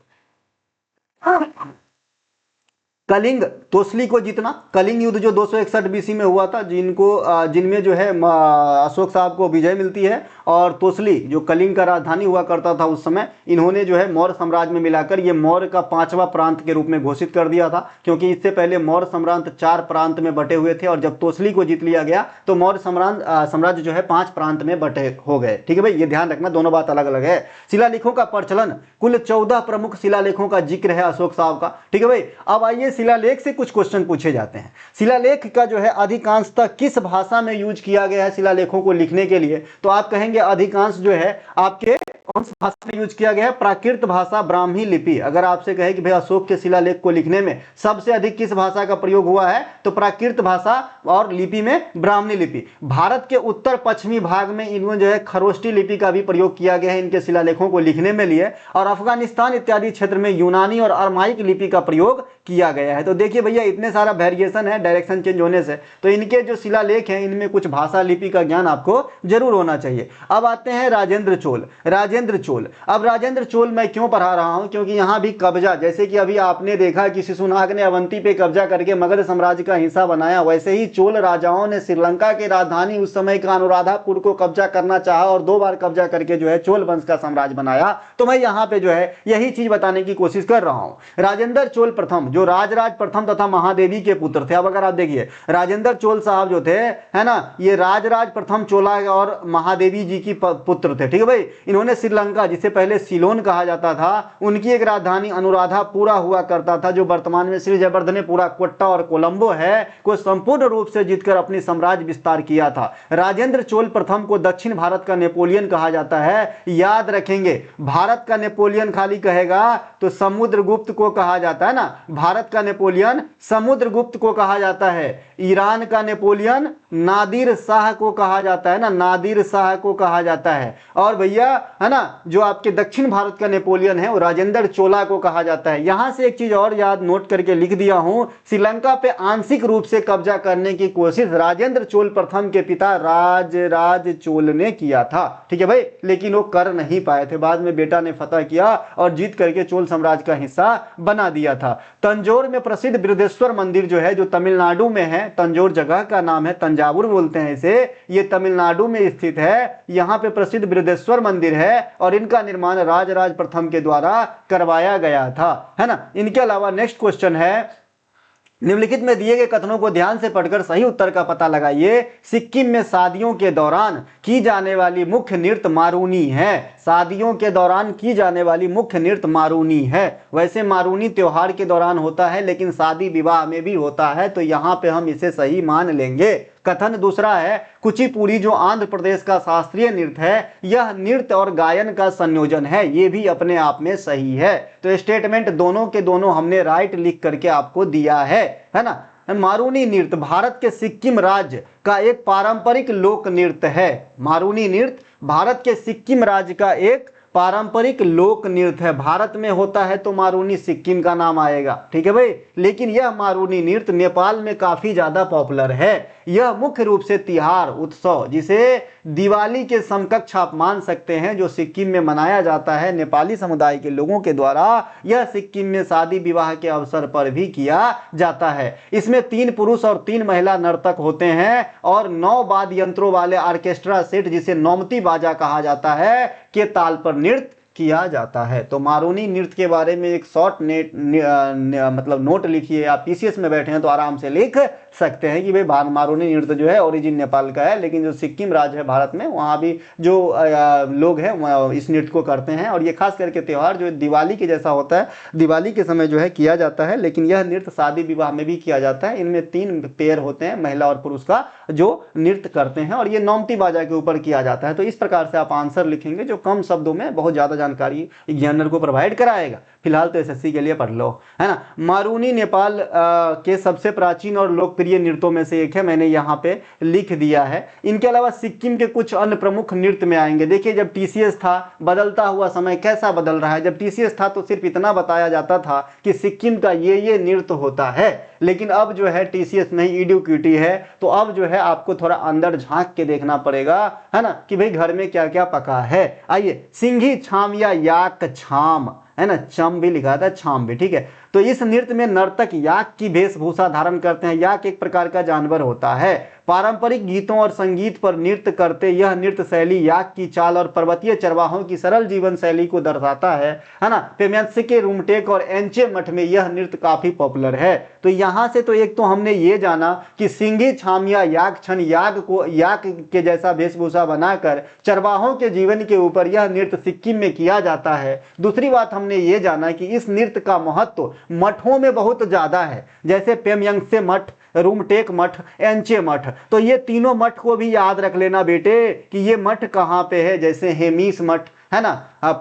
कलिंग, तोसली को जीतना, कलिंग युद्ध जो 261 बीसी में हुआ था, जिनमें जो है अशोक साहब को विजय मिलती है, और तोसली जो कलिंग का राजधानी हुआ करता था उस समय, इन्होंने जो है मौर्य साम्राज्य में मिलाकर ये मौर्य का 5वां प्रांत के रूप में घोषित कर दिया था, क्योंकि इससे पहले मौर्य साम्राज्य 4 प्रांत में बटे हुए थे, और जब तोसली को जीत लिया गया तो मौर्य साम्राज्य जो है 5 प्रांत में बटे हो गए। ठीक है भाई, ये ध्यान रखना, दोनों बात अलग अलग है। शिलालेखों का प्रचलन, कुल 14 प्रमुख शिलालेखों का जिक्र है अशोक साहब का। ठीक है भाई, अब आइए शिलालेख से कुछ क्वेश्चन पूछे जाते हैं। शिलालेख का जो है अधिकांशतः किस भाषा में यूज किया गया है शिलालेखों को लिखने के लिए? तो आप कहेंगे अधिकांश जो है आपके कौन सी भाषा में यूज किया गया है? प्राकृत भाषा, ब्राह्मी लिपि। अगर आपसे कहे कि भाई अशोक के शिलालेख को लिखने में सबसे अधिक किस भाषा का प्रयोग हुआ है, तो प्राकृत भाषा, और लिपि में ब्राह्मणी लिपि। भारत के उत्तर पश्चिमी भाग में इन्होंने जो है खरोष्टी लिपि का भी प्रयोग किया गया है इनके शिलालेखों को लिखने में लिए, और अफगानिस्तान इत्यादि क्षेत्र में यूनानी और अरमाइक लिपि का प्रयोग किया गया गया है। तो देखिए भैया इतने सारा वेरिएशन है डायरेक्शन चेंज होने से, तो इनके जो शिलालेख हैं इनमें कुछ भाषा लिपि का ज्ञान आपको जरूर होना चाहिए। अब आते हैं राजेंद्र चोल। राजेंद्र चोल, अब राजेंद्र चोल मैं क्यों पढ़ा रहा हूं, क्योंकि यहां भी कब्जा, जैसे कि अभी आपने देखा कि शिशुनाग ने अवंती पे कब्जा करके मगध साम्राज्य का हिस्सा बनाया, वैसे ही चोल राजाओं ने श्रीलंका की राजधानी उस समय का अनुराधापुर को कब्जा करना चाहा और 2 बार कब्जा करके जो है चोल वंश का साम्राज्य बनाया। तो मैं यहां पे जो है यही चीज बताने की कोशिश कर रहा हूं। राजेंद्र चोल प्रथम जो राजराज प्रथम तथा महादेवी के पुत्र थे। अब अगर आप देखिए राजेंद्र चोल साहब जो थे, है ना, ये राजराज प्रथम चोला और महादेवी जी की पुत्र थे, ठीक है भाई। इन्होंने श्रीलंका, जिसे पहले सिलोन कहा जाता था, उनकी एक राजधानी अनुराधापुरा हुआ करता था, जो वर्तमान में श्री जयवर्धनेपुरा, कोट्टा और कोलंबो है, को संपूर्ण रूप से जीतकर अपनी साम्राज्य विस्तार किया था। राजेंद्र चोल प्रथम को दक्षिण भारत का नेपोलियन कहा जाता है। याद रखेंगे, भारत का नेपोलियन खाली कहेगा तो समुद्रगुप्त को कहा जाता है ना, भारत का नेपोलियन समुद्रगुप्त को कहा जाता है। ईरान का नेपोलियन नादिर शाह को कहा जाता है ना, नादिर शाह को कहा जाता है। और भैया है ना, जो आपके दक्षिण भारत का नेपोलियन है वो राजेंद्र चोला को कहा जाता है। यहां से एक चीज और याद नोट करके लिख दिया हूं, श्रीलंका पे आंशिक रूप से कब्जा करने की कोशिश राजेंद्र चोल प्रथम के पिता राज चोल ने किया था, ठीक है भाई, लेकिन वो कर नहीं पाए थे। बाद में बेटा ने फतह किया और जीत करके चोल साम्राज्य का हिस्सा बना दिया था। तंजौर में प्रसिद्ध बृहदेश्वर मंदिर जो है, जो तमिलनाडु में है, तंजौर जगह का नाम है, तंजावुर बोलते हैं इसे, ये तमिलनाडु में स्थित है। यहां पे प्रसिद्ध बृहदेश्वर मंदिर है और इनका निर्माण राजराज प्रथम के द्वारा करवाया गया था, है ना। इनके अलावा नेक्स्ट क्वेश्चन है, निम्नलिखित में दिए गए कथनों को ध्यान से पढ़कर सही उत्तर का पता लगाइए। सिक्किम में शादियों के दौरान की जाने वाली मुख्य नृत्य मारूनी है। शादियों के दौरान की जाने वाली मुख्य नृत्य मारूनी है। वैसे मारूनी त्योहार के दौरान होता है, लेकिन शादी विवाह में भी होता है, तो यहां पे हम इसे सही मान लेंगे। कथन दूसरा है, कुचिपुड़ी जो आंध्र प्रदेश का शास्त्रीय नृत्य है, यह नृत्य और गायन का संयोजन है। ये भी अपने आप में सही है। तो स्टेटमेंट दोनों के दोनों हमने राइट लिख करके आपको दिया है ना। मारूनी नृत्य भारत के सिक्किम राज्य का एक पारंपरिक लोक नृत्य है। मारूनी नृत्य भारत के सिक्किम राज्य का एक पारंपरिक लोक नृत्य है। भारत में होता है तो मारूनी सिक्किम का नाम आएगा, ठीक है भाई। लेकिन यह मारूनी नृत्य नेपाल में काफी ज्यादा पॉपुलर है। यह मुख्य रूप से तिहार उत्सव, जिसे दिवाली के समकक्ष आप मान सकते हैं, जो सिक्किम में मनाया जाता है नेपाली समुदाय के लोगों के द्वारा, यह सिक्किम में शादी विवाह के अवसर पर भी किया जाता है। इसमें 3 पुरुष और 3 महिला नर्तक होते हैं और 9 वाद्य यंत्रों वाले ऑर्केस्ट्रा सेट, जिसे नौमती बाजा कहा जाता है, के ताल पर नृत्य किया जाता है। तो मारूनी नृत्य के बारे में एक शॉर्ट मतलब नोट लिखिए। आप पीसीएस में बैठे हैं तो आराम से लिख सकते हैं कि भाई मारूनी नृत्य जो है ओरिजिन नेपाल का है, लेकिन जो सिक्किम राज्य है भारत में, वहाँ भी जो लोग हैं इस नृत्य को करते हैं। और ये खास करके त्यौहार जो दिवाली के जैसा होता है, दिवाली के समय जो है किया जाता है। लेकिन यह नृत्य शादी विवाह में भी किया जाता है। इनमें 3 पेयर होते हैं, महिला और पुरुष का, जो नृत्य करते हैं, और ये नौमती बाजा के ऊपर किया जाता है। तो इस प्रकार से आप आंसर लिखेंगे, जो कम शब्दों में बहुत ज्यादा जानकारी एग्जामिनर को प्रोवाइड कराएगा। फिलहाल तो एसएससी के लिए पढ़ लो, है ना। मारूनी नेपाल के सबसे प्राचीन और लोकप्रिय नृत्यों में से एक है, मैंने यहाँ पे लिख दिया है। इनके अलावा सिक्किम के कुछ अन्य प्रमुख नृत्य में आएंगे। देखिए, जब टीसीएस था, बदलता हुआ समय कैसा बदल रहा है। जब टीसीएस था तो सिर्फ इतना बताया जाता था कि सिक्किम का ये नृत्य होता है, लेकिन अब जो है टीसीएस नहीं, इडुक्यूटी है, तो अब जो है आपको थोड़ा अंदर झांक के देखना पड़ेगा, है ना, कि भाई घर में क्या क्या पका है। आइए, सिंघी छाम या याक छाम, है ना, चम भी लिखा था, छाम भी, ठीक है। तो इस नृत्य में नर्तक याक की वेशभूषा धारण करते हैं। याक एक प्रकार का जानवर होता है। पारंपरिक गीतों और संगीत पर नृत्य करते यह नृत्य शैली याक की चाल और पर्वतीय चरवाहों की सरल जीवन शैली को दर्शाता है ना। पेम्यांत्से के रूमटेक और एंचे मठ में यह नृत्य काफी पॉपुलर है। तो यहां से तो एक तो हमने ये जाना कि सिंघी छाम या याक छन, याक के जैसा वेशभूषा बनाकर चरवाहों के जीवन के ऊपर यह नृत्य सिक्किम में किया जाता है। दूसरी बात हमने ये जाना कि इस नृत्य का महत्व मठों में बहुत ज्यादा है, जैसे पेम्यांत्से मठ, रूमटेक मठ, एंचे मठ। तो ये तीनों मठ को भी याद रख लेना बेटे कि ये मठ कहाँ पे है। जैसे हेमीस मठ, है ना,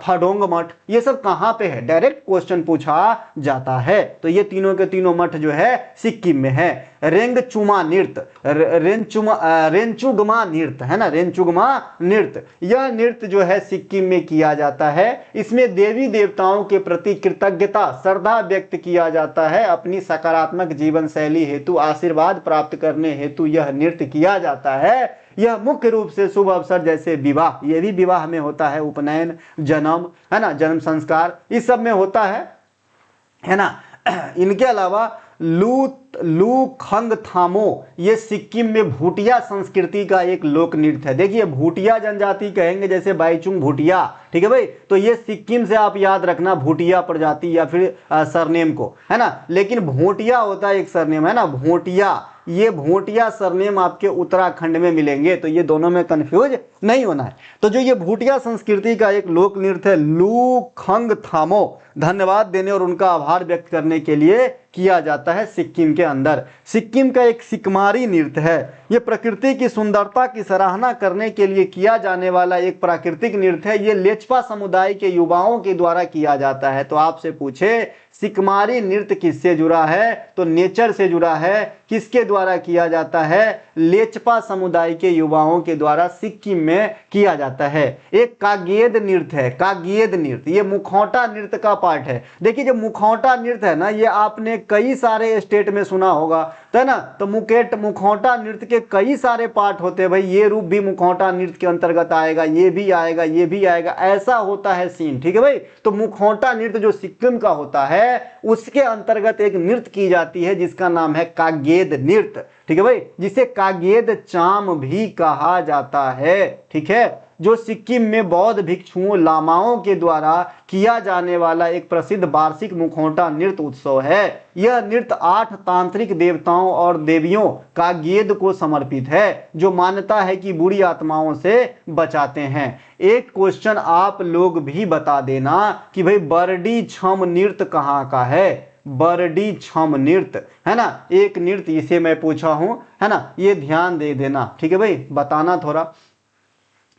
फाडोंग मठ, ये सब कहाँ पे है, डायरेक्ट क्वेश्चन पूछा जाता है। तो ये तीनों के तीनों मठ जो है सिक्किम में है। रेंगचुमा नृत्य, रेंचुगमा नृत्य, है ना, रेंचुगमा नृत्य, यह नृत्य जो है सिक्किम में किया जाता है। इसमें देवी देवताओं के प्रति कृतज्ञता श्रद्धा व्यक्त किया जाता है, अपनी सकारात्मक जीवन शैली हेतु आशीर्वाद प्राप्त करने हेतु यह नृत्य किया जाता है। यह मुख्य रूप से शुभ अवसर जैसे विवाह, ये भी विवाह में होता है, उपनयन, जन्म, है ना, जन्म संस्कार, इस सब में होता है ना। इनके अलावा लूखंग थामो, ये सिक्किम में भूटिया संस्कृति का एक लोक नृत्य है। देखिए भूटिया जनजाति कहेंगे जैसे बाईचुंग भूटिया, ठीक है भाई, तो ये सिक्किम से आप याद रखना भूटिया प्रजाति या फिर सरनेम को, है ना। लेकिन भोटिया होता है एक सरनेम, है ना, भोटिया, ये भोटिया सरनेम आपके उत्तराखंड में मिलेंगे, तो ये दोनों में कंफ्यूज नहीं होना है। तो जो ये भूटिया संस्कृति का एक लोक नृत्य है लूखंग थामो, धन्यवाद देने और उनका आभार व्यक्त करने के लिए किया जाता है सिक्किम के अंदर। सिक्किम का एक सिकमारी नृत्य है, ये प्रकृति की सुंदरता की सराहना करने के लिए किया जाने वाला एक प्राकृतिक नृत्य है। ये लेचपा समुदाय के युवाओं के द्वारा किया जाता है। तो आपसे पूछे सिकमारी नृत्य किससे जुड़ा है, तो नेचर से जुड़ा है। किसके द्वारा किया जाता है, लेचपा समुदाय के युवाओं के द्वारा सिक्किम में किया जाता है। एक कागेद नृत्य है, कागेद नृत्य, ये मुखौटा नृत्य का पार्ट है। देखिए जो मुखौटा नृत्य है ना, ये आपने कई सारे स्टेट में सुना होगा, है ना। तो मुखौटा नृत्य के कई सारे पार्ट होते हैं भाई, ये रूप भी मुखौटा नृत्य के अंतर्गत आएगा, ये भी आएगा, ये भी आएगा, ऐसा होता है सीन, ठीक है भाई। तो मुखौटा नृत्य जो सिक्किम का होता है उसके अंतर्गत एक नृत्य की जाती है जिसका नाम है कागेद नृत्य, ठीक है भाई, जिसे कागेद चाम भी कहा जाता है, ठीक है। जो सिक्किम में बौद्ध भिक्षुओं लामाओं के द्वारा किया जाने वाला एक प्रसिद्ध वार्षिक मुखौटा नृत्य उत्सव है। यह नृत्य 8 तांत्रिक देवताओं और देवियों कागेद को समर्पित है, जो मान्यता है कि बुरी आत्माओं से बचाते हैं। एक क्वेश्चन आप लोग भी बता देना कि भाई बरडी छम नृत्य कहाँ का है, बरडी छम नृत्य, है ना, एक नृत्य इसे मैं पूछा हूं, है ना, ये ध्यान दे देना, ठीक है भाई, बताना थोड़ा,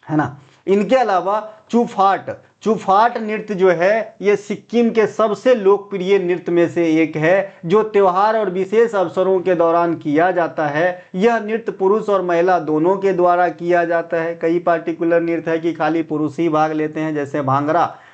है ना। इनके अलावा चुफाट नृत्य जो है ये सिक्किम के सबसे लोकप्रिय नृत्य में से एक है, जो त्योहार और विशेष अवसरों के दौरान किया जाता है। यह नृत्य पुरुष और महिला दोनों के द्वारा किया जाता है। कई पार्टिकुलर नृत्य है कि खाली पुरुष ही भाग लेते हैं, जैसे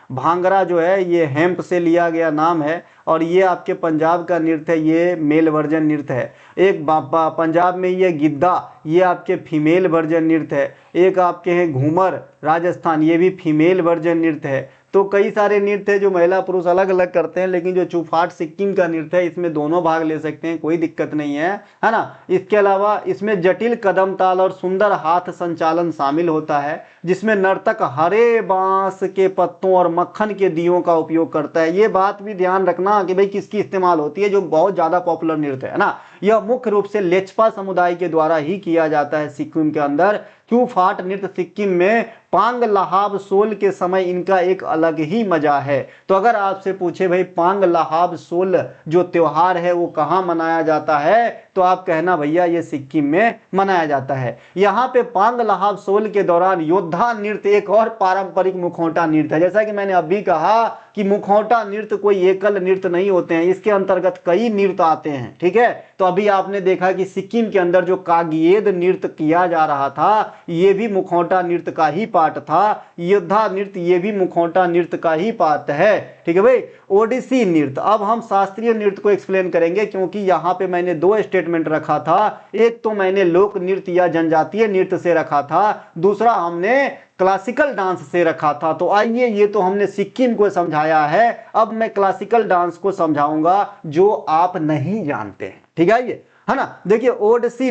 भांगड़ा जो है ये हेम्प से लिया गया नाम है, और ये आपके पंजाब का नृत्य है, ये मेल वर्जन नृत्य है। एक पंजाब में ये गिद्दा, ये आपके फीमेल वर्जन नृत्य है। एक आपके हैं घूमर राजस्थान, ये भी फीमेल वर्जन नृत्य है। तो कई सारे नृत्य है जो महिला पुरुष अलग अलग करते हैं, लेकिन जो चुफाट सिक्किम का नृत्य है इसमें दोनों भाग ले सकते हैं, कोई दिक्कत नहीं है ना। इसके अलावा इसमें जटिल कदम ताल और सुंदर हाथ संचालन शामिल होता है, जिसमें नर्तक हरे बांस के पत्तों और मक्खन के दियों का उपयोग करता है। ये बात भी ध्यान रखना कि भाई किसकी इस्तेमाल होती है, जो बहुत ज्यादा पॉपुलर नृत्य है ना, यह मुख्य रूप से लेचपा समुदाय के द्वारा ही किया जाता है सिक्किम के अंदर। चुफाट नृत्य सिक्किम में पांग लहाब सोल के समय इनका एक अलग ही मजा है। तो अगर आपसे पूछे भाई पांग लहाब सोल जो त्योहार है वो कहाँ मनाया जाता है, तो आप कहना भैया ये सिक्किम में मनाया जाता है। यहाँ पे पांग लहाब सोल के दौरान योद्धा नृत्य एक और पारंपरिक मुखौटा नृत्य है। जैसा कि मैंने अभी कहा कि मुखौटा नृत्य कोई एकल नृत्य नहीं होते हैं, इसके अंतर्गत कई नृत्य आते हैं, ठीक है। तो अभी आपने देखा कि सिक्किम के अंदर जो कागेद नृत्य किया जा रहा था ये भी मुखौटा नृत्य का ही पार्ट था, योद्धा नृत्य ये भी मुखौटा नृत्य का ही पार्ट है, ठीक है भाई। ओडिसी नृत्य, अब हम शास्त्रीय नृत्य को एक्सप्लेन करेंगे, क्योंकि यहाँ पे मैंने दो स्टेटमेंट रखा था, एक तो मैंने लोक नृत्य या जनजातीय नृत्य से रखा था, दूसरा हमने क्लासिकल डांस से रखा था। तो आइए, ये तो हमने सिक्किम को समझाया है, अब मैं क्लासिकल डांस को समझाऊंगा जो आप नहीं जानते हैं, ठीक है, ये है ना। देखिए ओडिसी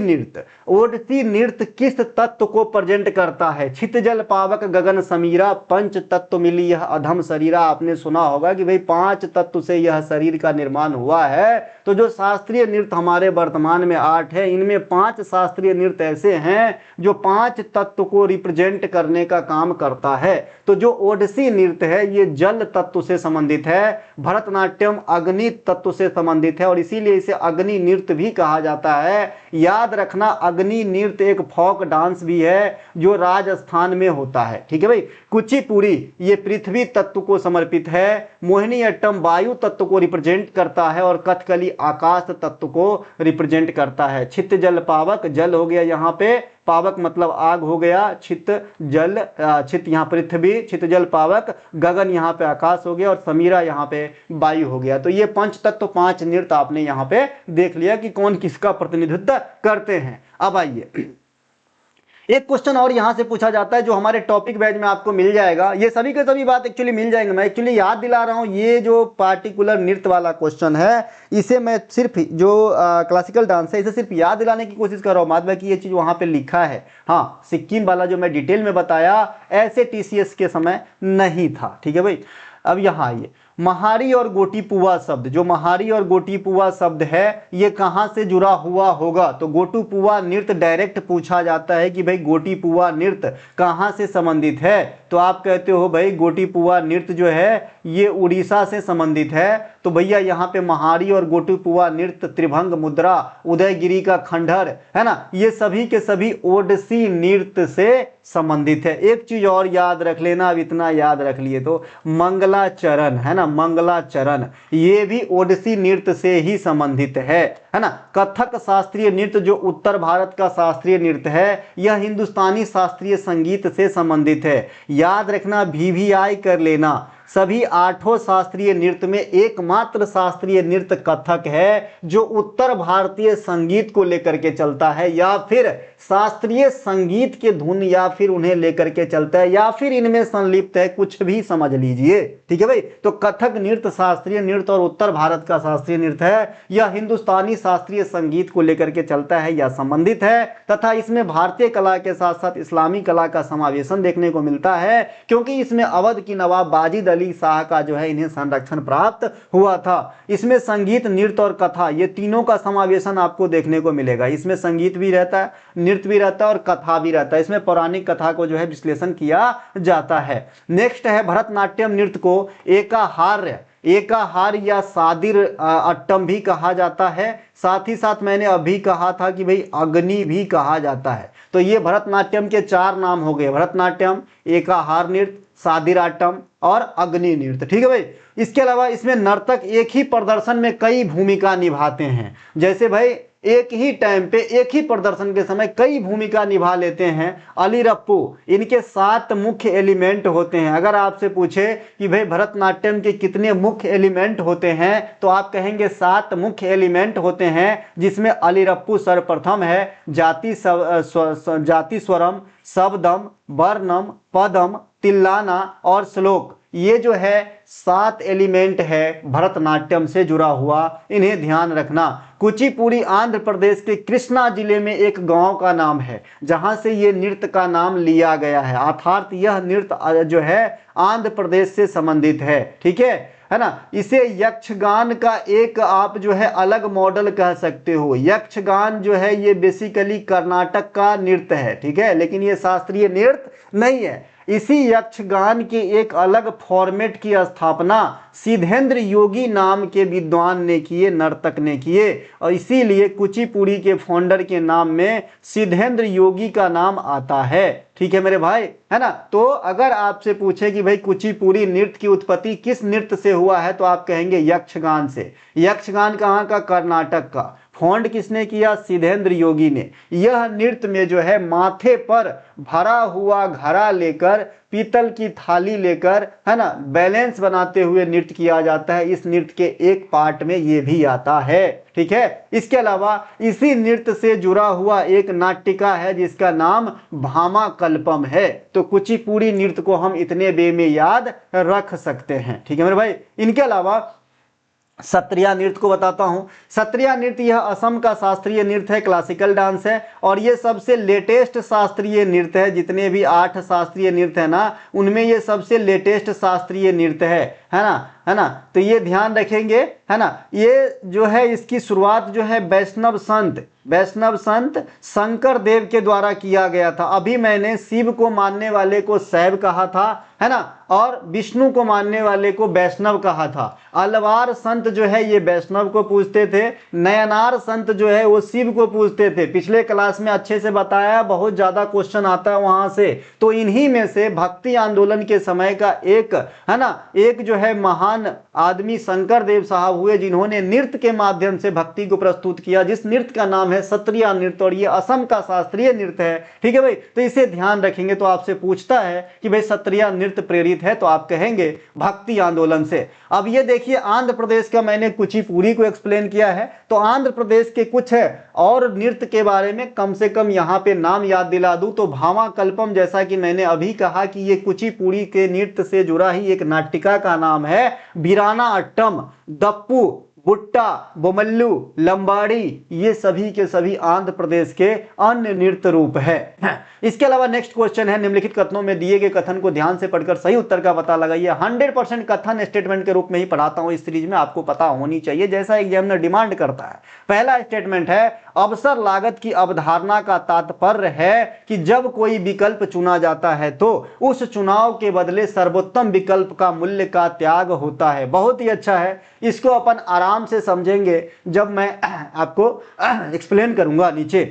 नृत्य किस तत्व को प्रेजेंट करता है, छित जल पावक गगन समीरा पंच तत्व मिली यह अधम शरीरा। आपने सुना होगा कि भाई 5 तत्व से यह शरीर का निर्माण हुआ है, तो जो शास्त्रीय नृत्य हमारे वर्तमान में 8 है, इनमें 5 शास्त्रीय नृत्य ऐसे हैं जो 5 तत्व को रिप्रेजेंट करने का काम करता है। तो जो ओडिसी नृत्य है ये जल तत्व से संबंधित है, भरतनाट्यम अग्नि तत्व से संबंधित है और इसीलिए इसे अग्नि नृत्य भी कहा जाता है। याद रखना, अग्नि नृत्य एक फोक डांस भी है जो राजस्थान में होता है। ठीक है भाई। कुचिपुड़ी ये पृथ्वी तत्व को समर्पित है, मोहिनीअट्टम वायु तत्व को रिप्रेजेंट करता है और कथकली आकाश तत्व को रिप्रेजेंट करता है। छित जल पावक, जल हो गया यहाँ पे, पावक मतलब आग हो गया, छित जल, छित यहाँ पृथ्वी, छित जल पावक, गगन यहाँ पे आकाश हो गया और समीरा यहाँ पे वायु हो गया। तो ये पंच तत्व 5 नृत्य आपने यहाँ पे देख लिया कि कौन किसका प्रतिनिधित्व करते हैं। अब आइए एक क्वेश्चन और यहां से पूछा जाता है जो हमारे टॉपिक बैच में आपको मिल जाएगा। ये सभी के सभी बात एक्चुअली मिल जाएंगे, मैं एक्चुअली याद दिला रहा हूं। ये जो पार्टिकुलर नृत्य वाला क्वेश्चन है इसे मैं सिर्फ जो क्लासिकल डांस है इसे सिर्फ याद दिलाने की कोशिश कर रहा हूं, बाद में कि ये चीज वहां पे लिखा है। हाँ, सिक्किम वाला जो मैं डिटेल में बताया ऐसे TCS के समय नहीं था। ठीक है भाई। अब यहाँ आइए, महारी और गोटीपुवा शब्द, जो महारी और गोटीपुवा शब्द है ये कहां से जुड़ा हुआ होगा? तो गोटीपुवा नृत्य डायरेक्ट पूछा जाता है कि भाई गोटीपुवा नृत्य कहां से संबंधित है, तो आप कहते हो भाई गोटीपुवा नृत्य जो है ये उड़ीसा से संबंधित है। तो भैया यहाँ पे महारी और गोटीपुवा नृत्य, त्रिभंग मुद्रा, उदयगिरी का खंडहर है ना, ये सभी के सभी ओडिसी नृत्य से संबंधित है। एक चीज और याद रख लेना, अब इतना याद रख लिए तो मंगलाचरण है ना, मंगलाचरण ये भी ओडिसी नृत्य से ही संबंधित है ना। कथक शास्त्रीय नृत्य जो उत्तर भारत का शास्त्रीय नृत्य है यह हिंदुस्तानी शास्त्रीय संगीत से संबंधित है। याद रखना, VVI कर लेना। सभी 8 शास्त्रीय नृत्य में एकमात्र शास्त्रीय नृत्य कथक है जो उत्तर भारतीय संगीत को लेकर के चलता है, या फिर शास्त्रीय संगीत के धुन या फिर उन्हें लेकर के चलता है, या फिर इनमें संलिप्त है, कुछ भी समझ लीजिए। ठीक है भाई। तो कथक नृत्य शास्त्रीय नृत्य और उत्तर भारत का शास्त्रीय नृत्य है, यह हिंदुस्तानी शास्त्रीय संगीत को लेकर के चलता है या संबंधित है, तथा इसमें भारतीय कला के साथ साथ इस्लामी कला का समावेशन देखने को मिलता है, क्योंकि इसमें अवध की नवाब बाजिद अली शाह का जो है इन्हें संरक्षण प्राप्त हुआ था। इसमें संगीत, नृत्य और कथा ये तीनों का समावेशन आपको देखने को मिलेगा। इसमें संगीत भी रहता है, नृत्य भी रहता है और कथा भी रहता है। इसमें पौराणिक कथा को जो है विश्लेषण किया जाता है। नेक्स्ट है भरतनाट्यम नृत्य को एकाहार या सादिर अट्टम भी कहा जाता है। साथ ही साथ मैंने अभी कहा था कि भाई अग्नि भी कहा जाता है। तो ये भरतनाट्यम के 4 नाम हो गए, भरतनाट्यम, एकाहार नृत्य, सादिराट्टम और अग्नि नृत्य। ठीक है भाई। इसके अलावा इसमें नर्तक एक ही प्रदर्शन में कई भूमिका निभाते हैं। जैसे भाई एक ही टाइम पे एक ही प्रदर्शन के समय कई भूमिका निभा लेते हैं। अलीरप्पू, इनके 7 मुख्य एलिमेंट होते हैं। अगर आपसे पूछे कि भाई भरतनाट्यम के कितने मुख्य एलिमेंट होते हैं तो आप कहेंगे 7 मुख्य एलिमेंट होते हैं, जिसमें अलीरप्पू सर्वप्रथम है। जाति स्वरम, शब्दम, वर्णम, पदम, तिल्लाना और श्लोक, ये जो है 7 एलिमेंट है भरतनाट्यम से जुड़ा हुआ, इन्हें ध्यान रखना। कुचिपुड़ी आंध्र प्रदेश के कृष्णा जिले में एक गांव का नाम है जहां से ये नृत्य का नाम लिया गया है, अर्थात यह नृत्य जो है आंध्र प्रदेश से संबंधित है। ठीक है ना। इसे यक्षगान का एक आप जो है अलग मॉडल कह सकते हो। यक्षगान जो है ये बेसिकली कर्नाटक का नृत्य है, ठीक है, लेकिन ये शास्त्रीय नृत्य नहीं है। इसी यक्षगान के एक अलग फॉर्मेट की स्थापना सिद्धेंद्र योगी नाम के विद्वान ने किए, नर्तक ने किए, और इसीलिए कुचिपुड़ी के फाउंडर के नाम में सिद्धेंद्र योगी का नाम आता है। ठीक है मेरे भाई, है ना। तो अगर आपसे पूछे कि भाई कुचिपुड़ी नृत्य की उत्पत्ति किस नृत्य से हुआ है तो आप कहेंगे यक्षगान से। यक्षगान कहाँ का? कर्नाटक का। फाउंड किसने किया? सिद्धेंद्र योगी ने। यह नृत्य में जो है माथे पर भरा हुआ घड़ा लेकर, पीतल की थाली लेकर, है ना, बैलेंस बनाते हुए नृत्य किया जाता है। इस नृत्य के एक पार्ट में ये भी आता है। ठीक है। इसके अलावा इसी नृत्य से जुड़ा हुआ एक नाटिका है जिसका नाम भामा कल्पम है। तो कुचिपुड़ी नृत्य को हम इतने वे में याद रख सकते हैं। ठीक है मेरे भाई। इनके अलावा सत्रिया नृत्य को बताता हूं। सत्रिया नृत्य यह असम का शास्त्रीय नृत्य है, क्लासिकल डांस है, और ये सबसे लेटेस्ट शास्त्रीय नृत्य है। जितने भी 8 शास्त्रीय नृत्य है ना, उनमें ये सबसे लेटेस्ट शास्त्रीय नृत्य है ना। है ना। तो ये ध्यान रखेंगे, है ना। ये जो है इसकी शुरुआत जो है वैष्णव संत शंकर देव के द्वारा किया गया था। अभी मैंने शिव को मानने वाले को शैव कहा था, है ना, और विष्णु को मानने वाले को वैष्णव कहा था। अलवार संत जो है ये वैष्णव को पूजते थे, नयनार संत जो है वो शिव को पूजते थे। पिछले क्लास में अच्छे से बताया, बहुत ज्यादा क्वेश्चन आता है वहां से। तो इन्हीं में से भक्ति आंदोलन के समय का एक, है ना, एक जो है महान आदमी शंकर देव साहब हुए, जिन्होंने नृत्य के माध्यम से भक्ति को प्रस्तुत किया, जिस नृत्य का नाम है सत्रिया नृत्य, और ये असम का शास्त्रीय नृत्य है। ठीक है भाई, तो इसे ध्यान रखेंगे। तो आपसे पूछता है कि भाई सत्रिया नृत्य प्रेरित है, तो आप कहेंगे भक्ति आंदोलन से। अब ये देखिए आंध्र प्रदेश का मैंने कुचिपुड़ी को एक्सप्लेन किया है, तो आंध्र प्रदेश के कुछ है और नृत्य के बारे में कम से कम यहाँ पे नाम याद दिला दूं तो भामा कल्पम, जैसा कि मैंने अभी कहा कि ये कुचिपुड़ी के नृत्य से जुड़ा ही एक नाटिका का नाम है वीराना अट्टम, दप्पू, बुट्टा, बोमल्लू, लंबाड़ी, ये सभी के सभी आंध्र प्रदेश के अन्य नृत्य रूप है। इसके अलावा नेक्स्ट क्वेश्चन है, निम्नलिखित कथनों में दिए गए कथन को ध्यान से पढ़कर सही उत्तर का पता लगाइए। 100% कथन स्टेटमेंट के रूप में ही पढ़ाता हूं इस सीरीज में, आपको पता होनी चाहिए जैसा एग्जामिनर डिमांड करता है। पहला स्टेटमेंट है, अवसर लागत की अवधारणा का तात्पर्य है कि जब कोई विकल्प चुना जाता है तो उस चुनाव के बदले सर्वोत्तम विकल्प का मूल्य का त्याग होता है। बहुत ही अच्छा है, इसको अपन आराम से समझेंगे जब मैं आपको एक्सप्लेन करूंगा नीचे।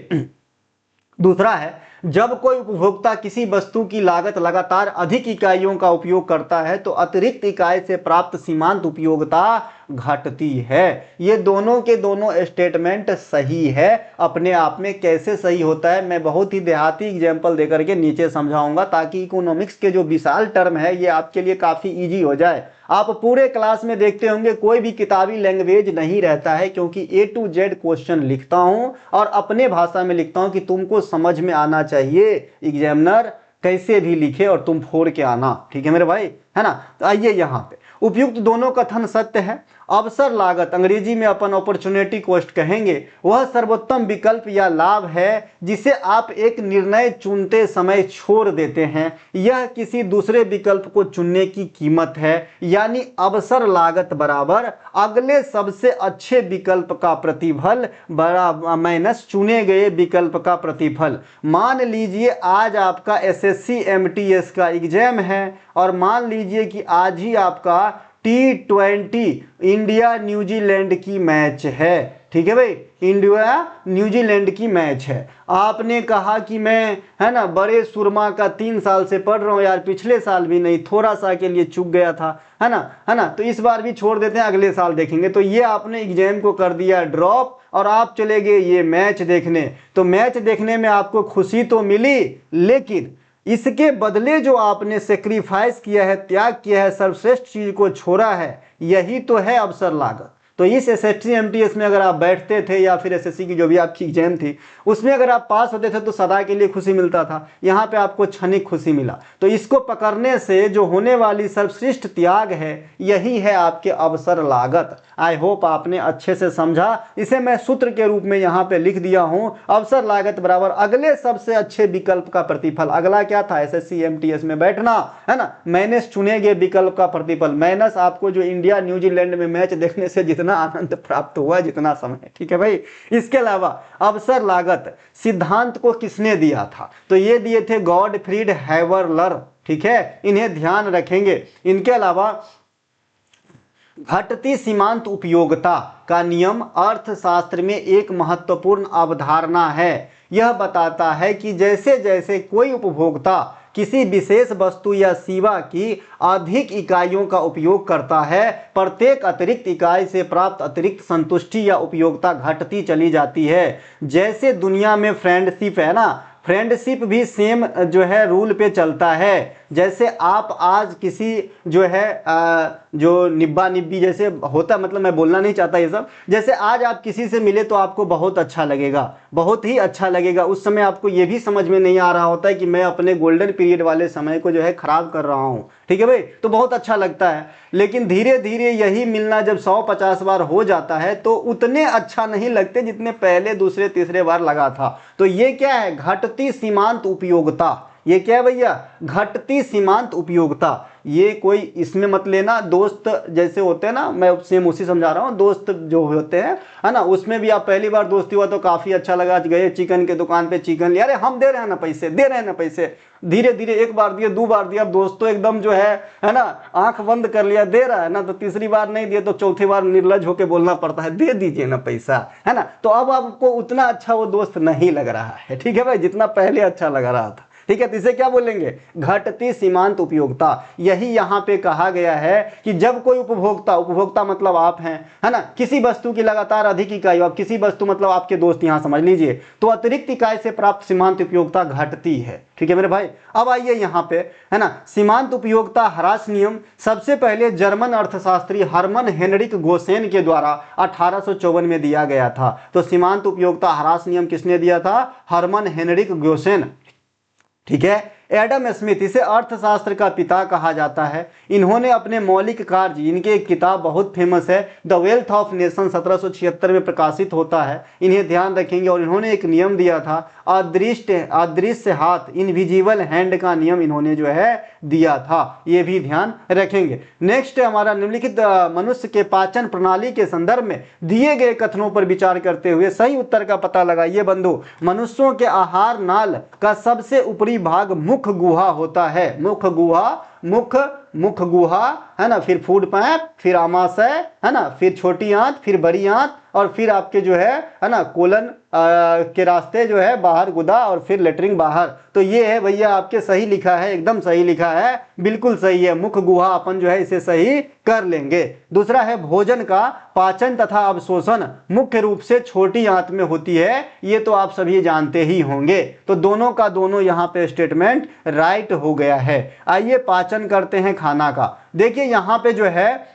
दूसरा है, जब कोई उपभोक्ता किसी वस्तु की लागत लगातार अधिक इकाइयों का उपयोग करता है तो अतिरिक्त इकाई से प्राप्त सीमांत उपयोगिता घटती है। ये दोनों के दोनों स्टेटमेंट सही है अपने आप में। कैसे सही होता है मैं बहुत ही देहाती एग्जांपल देकर के नीचे समझाऊंगा, ताकि इकोनॉमिक्स के जो विशाल टर्म है ये आपके लिए काफी इजी हो जाए। आप पूरे क्लास में देखते होंगे कोई भी किताबी लैंग्वेज नहीं रहता है, क्योंकि A to Z क्वेश्चन लिखता हूं और अपने भाषा में लिखता हूं कि तुमको समझ में आना चाहिए। एग्जामिनर कैसे भी लिखे और तुम फोड़ के आना, ठीक है मेरे भाई, है ना। तो आइए यहाँ पे, उपयुक्त दोनों कथन सत्य है। अवसर लागत, अंग्रेजी में अपन अपॉर्चुनिटी कॉस्ट कहेंगे, वह सर्वोत्तम विकल्प या लाभ है जिसे आप एक निर्णय चुनते समय छोड़ देते हैं। यह किसी दूसरे विकल्प को चुनने की कीमत है, यानी अवसर लागत बराबर अगले सबसे अच्छे विकल्प का प्रतिफल बराबर माइनस चुने गए विकल्प का प्रतिफल। मान लीजिए आज आपका SSC MTS का एग्जाम है और मान लीजिए कि आज ही आपका T20 इंडिया न्यूजीलैंड की मैच है। ठीक है भाई, इंडिया न्यूजीलैंड की मैच है। आपने कहा कि मैं, है ना, बड़े सुरमा का 3 साल से पढ़ रहा हूं यार, पिछले साल भी नहीं, थोड़ा सा के लिए चूक गया था, है ना, तो इस बार भी छोड़ देते हैं, अगले साल देखेंगे। तो ये आपने एग्जाम को कर दिया ड्रॉप और आप चले गए ये मैच देखने। तो मैच देखने में आपको खुशी तो मिली, लेकिन इसके बदले जो आपने सेक्रीफाइस किया है, त्याग किया है, सर्वश्रेष्ठ चीज को छोड़ा है, यही तो है अवसर लागत। तो इस SSC MTS में अगर आप बैठते थे या फिर SSC की जो भी आपकी एग्जाम थी उसमें अगर आप पास होते थे तो सदा के लिए खुशी मिलता था, यहाँ पे आपको क्षणिक खुशी मिला। तो इसको पकड़ने से जो होने वाली सर्वश्रेष्ठ त्याग है यही है आपके अवसर लागत। आई होप आपने अच्छे से समझा। इसे मैं सूत्र के रूप में यहाँ पे लिख दिया हूँ, अवसर लागत बराबर अगले सबसे अच्छे विकल्प का प्रतिफल। अगला क्या था, SSC MTS में बैठना, है ना, माइनस चुने गए विकल्प का प्रतिफल, माइनस आपको जो इंडिया न्यूजीलैंड में मैच देखने से जितना आनंद प्राप्त हुआ, जितना समय। ठीक है भाई। इसके अलावा अवसर लागत सिद्धांत को किसने दिया था, तो ये दिए थे गॉडफ्रीड हैवलर। ठीक है, इन्हें ध्यान रखेंगे। इनके अलावा घटती सीमांत उपयोगिता का नियम अर्थशास्त्र में एक महत्वपूर्ण अवधारणा है। यह बताता है कि जैसे जैसे कोई उपभोक्ता किसी विशेष वस्तु या सेवा की अधिक इकाइयों का उपयोग करता है, प्रत्येक अतिरिक्त इकाई से प्राप्त अतिरिक्त संतुष्टि या उपयोगिता घटती चली जाती है। जैसे दुनिया में फ्रेंडशिप है ना, फ्रेंडशिप भी सेम जो है रूल पे चलता है। जैसे आप आज किसी जो है जो निब्बा निब्बी जैसे होता, मतलब मैं बोलना नहीं चाहता ये सब, जैसे आज आप किसी से मिले तो आपको बहुत अच्छा लगेगा, बहुत ही अच्छा लगेगा। उस समय आपको ये भी समझ में नहीं आ रहा होता है कि मैं अपने गोल्डन पीरियड वाले समय को जो है खराब कर रहा हूँ। ठीक है भाई, तो बहुत अच्छा लगता है। लेकिन धीरे धीरे यही मिलना जब 100-50 बार हो जाता है तो उतने अच्छा नहीं लगते जितने पहले दूसरे तीसरे बार लगा था। तो ये क्या है, घटती सीमांत उपयोगिता। ये क्या है भैया, घटती सीमांत उपयोगिता। ये कोई इसमें मत लेना, दोस्त जैसे होते हैं ना, मैं सेम उसी समझा रहा हूँ, दोस्त जो होते हैं है ना, उसमें भी आप पहली बार दोस्ती हुआ तो काफी अच्छा लगा, गए चिकन के दुकान पे चिकन लिया, अरे हम दे रहे हैं ना पैसे, दे रहे हैं ना पैसे, धीरे धीरे एक बार दिए, दो बार दिया, अब दोस्तों एकदम जो है ना आंख बंद कर लिया, दे रहा है ना, तो तीसरी बार नहीं दिए तो चौथी बार निर्लज होकर बोलना पड़ता है, दे दीजिए ना पैसा, है ना। तो अब आपको उतना अच्छा वो दोस्त नहीं लग रहा है, ठीक है भाई, जितना पहले अच्छा लग रहा था, ठीक है। तो इसे क्या बोलेंगे, घटती सीमांत उपयोगिता। यही यहां पे कहा गया है कि जब कोई उपभोक्ता, उपभोक्ता मतलब आप हैं, है ना, किसी वस्तु की लगातार अधिक इकाई, अब किसी वस्तु मतलब आपके दोस्त यहां समझ लीजिए, तो अतिरिक्त इकाई से प्राप्त सीमांत उपयोगिता घटती है, ठीक है मेरे भाई। अब आइए यहां पे, है ना, सीमांत उपयोगिता ह्रास नियम सबसे पहले जर्मन अर्थशास्त्री हर्मन हेनरिक गोसेन के द्वारा 1854 में दिया गया था। तो सीमांत उपयोगिता ह्रास नियम किसने दिया था, हर्मन हेनरिक गोसेन, ठीक है। एडम स्मिथ, इसे अर्थशास्त्र का पिता कहा जाता है। इन्होंने अपने मौलिक कार्य, इनके एक किताब बहुत फेमस है द वेल्थ ऑफ नेशन, 1776 में प्रकाशित होता है, इन्हें ध्यान रखेंगे। और इन्होंने एक नियम दिया था, अदृश्य हाथ, इनविजिबल हैंड का नियम इन्होंने जो है दिया था, ये भी ध्यान रखेंगे। नेक्स्ट है हमारा निम्नलिखित मनुष्य के पाचन प्रणाली के संदर्भ में दिए गए कथनों पर विचार करते हुए सही उत्तर का पता लगाइए बंधु। मनुष्यों के आहार नाल का सबसे ऊपरी भाग मुख गुहा होता है, मुख गुहा, है ना, फिर फूड पाइप, फिर आमाशय, है ना, फिर छोटी आंत, फिर बड़ी आंत, और फिर आपके जो है ना कोलन के रास्ते जो है बाहर गुदा, और फिर लेटरिंग बाहर। तो ये है भैया आपके सही लिखा है, एकदम सही लिखा है, बिल्कुल सही है, मुख गुहा अपन जो है इसे सही कर लेंगे। दूसरा है भोजन का पाचन तथा अवशोषण मुख्य रूप से छोटी आंत में होती है, ये तो आप सभी जानते ही होंगे। तो दोनों का दोनों यहाँ पे स्टेटमेंट राइट हो गया है। आइए पाचन करते हैं खाना का। देखिए यहाँ पे जो है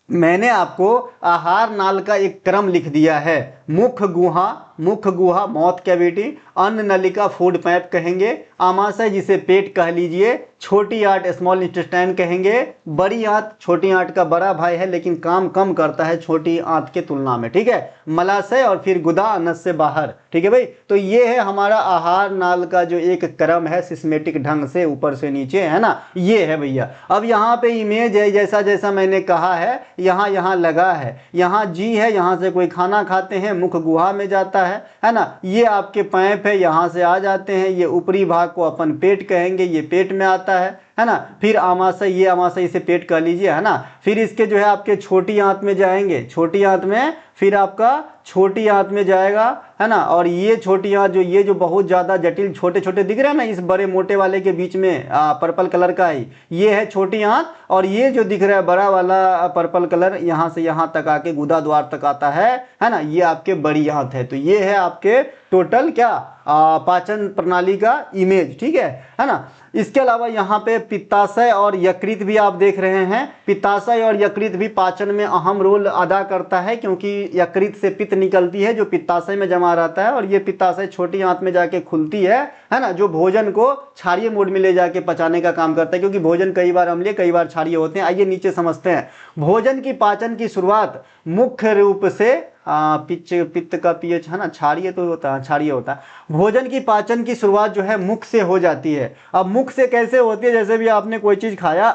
मैंने आपको आहार नाल का एक क्रम लिख दिया है, मुख गुहा माउथ कैविटी, अन्न नलिका फूड पाइप कहेंगे, आमाशय जिसे पेट कह लीजिए, छोटी आंत स्मॉल इंटेस्टाइन कहेंगे, बड़ी आंत छोटी आंत का बड़ा भाई है लेकिन काम कम करता है छोटी आंत के तुलना में, ठीक है, मलाशय, और फिर गुदा अनस से बाहर, ठीक है भाई। तो ये है हमारा आहार नाल का जो एक क्रम है सिस्मेटिक ढंग से ऊपर से नीचे, है ना, ये है भैया। अब यहाँ पे इमेज है, जैसा जैसा मैंने कहा है यहाँ लगा है, यहाँ जी है, यहाँ से कोई खाना खाते हैं मुख गुहा में जाता है ना, ये आपके पैप है, यहाँ से आ जाते हैं, ये ऊपरी भाग को अपन पेट कहेंगे, ये पेट में आता है ना, फिर आमाशय, ये आमाशय इसे पेट कह लीजिए, है ना, फिर इसके जो है आपके छोटी आंत में जाएंगे, छोटी आंत में, फिर आपका छोटी आंत में जाएगा, है ना, और ये छोटी आंत जो ये जो बहुत ज्यादा जटिल छोटे छोटे दिख रहे हैं ना इस बड़े मोटे वाले के बीच में पर्पल कलर का ही ये है छोटी आंत, और ये जो दिख रहा है बड़ा वाला पर्पल कलर यहाँ से यहाँ तक आके गुदा द्वार तक आता है ना, ये आपके बड़ी आंत है। तो ये है आपके टोटल क्या पाचन प्रणाली का इमेज, ठीक है ना। इसके अलावा यहाँ पे पित्ताशय और यकृत भी आप देख रहे हैं, पित्ताशय और यकृत भी पाचन में अहम रोल अदा करता है, क्योंकि यकृत से पित्त निकलती है जो पित्ताशय में जमा रहता है, और ये पित्ताशय छोटी आंत में जाके खुलती है ना, जो भोजन को क्षारीय मोड में ले जाके पचाने का काम करता है, क्योंकि भोजन कई बार अम्लीय कई बार क्षारीय होते हैं। आइए नीचे समझते हैं। भोजन की पाचन की शुरुआत मुख्य रूप से पित्त का पीएच है ना, क्षारीय तो होता है, क्षारीय होता है। भोजन की पाचन की शुरुआत जो है मुख से हो जाती है। अब मुख से कैसे होती है, जैसे भी आपने कोई चीज खाया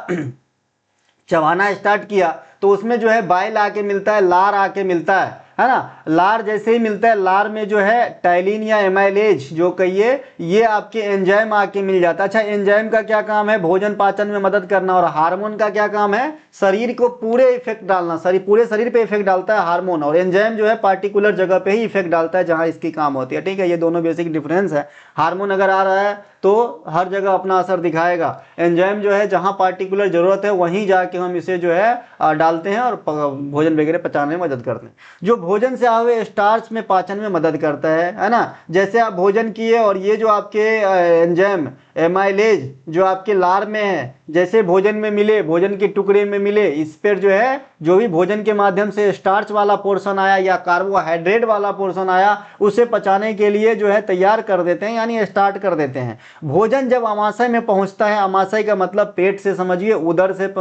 चबाना स्टार्ट किया तो उसमें जो है बाइल आके मिलता है, लार आके मिलता है ना, लार जैसे ही मिलता है लार में जो है टाइलिन या एमाइलेज जो कहिए ये आपके एंजाइम आके मिल जाता है। अच्छा, एंजाइम का क्या काम है, भोजन पाचन में मदद करना, और हार्मोन का क्या काम है, शरीर को पूरे इफेक्ट डालना, पूरे शरीर पे इफेक्ट डालता है हार्मोन, और एंजाइम जो है पार्टिकुलर जगह पे ही इफेक्ट डालता है जहां इसकी काम होती है, ठीक है। ये दोनों बेसिक डिफरेंस है। हार्मोन अगर आ रहा है तो हर जगह अपना असर दिखाएगा, एंजाइम जो है जहां पार्टिकुलर जरूरत है वहीं जाके हम इसे जो है डालते हैं और भोजन वगैरह पचाने में मदद करते हैं। जो भोजन से आए हुए स्टार्च में पाचन में मदद करता है ना, जैसे आप भोजन किए और ये जो आपके एंजाइम एमाइलेज जो आपके लार में है, जैसे भोजन में मिले, भोजन के टुकड़े में मिले, इस पर जो है जो भी भोजन के माध्यम से स्टार्च वाला पोर्शन आया या कार्बोहाइड्रेट वाला पोर्शन आया उसे पचाने के लिए जो है तैयार कर देते हैं, यानी स्टार्ट कर देते हैं। भोजन जब आमाशय में पहुंचता है, आमाशय का मतलब पेट से समझिए, उदर से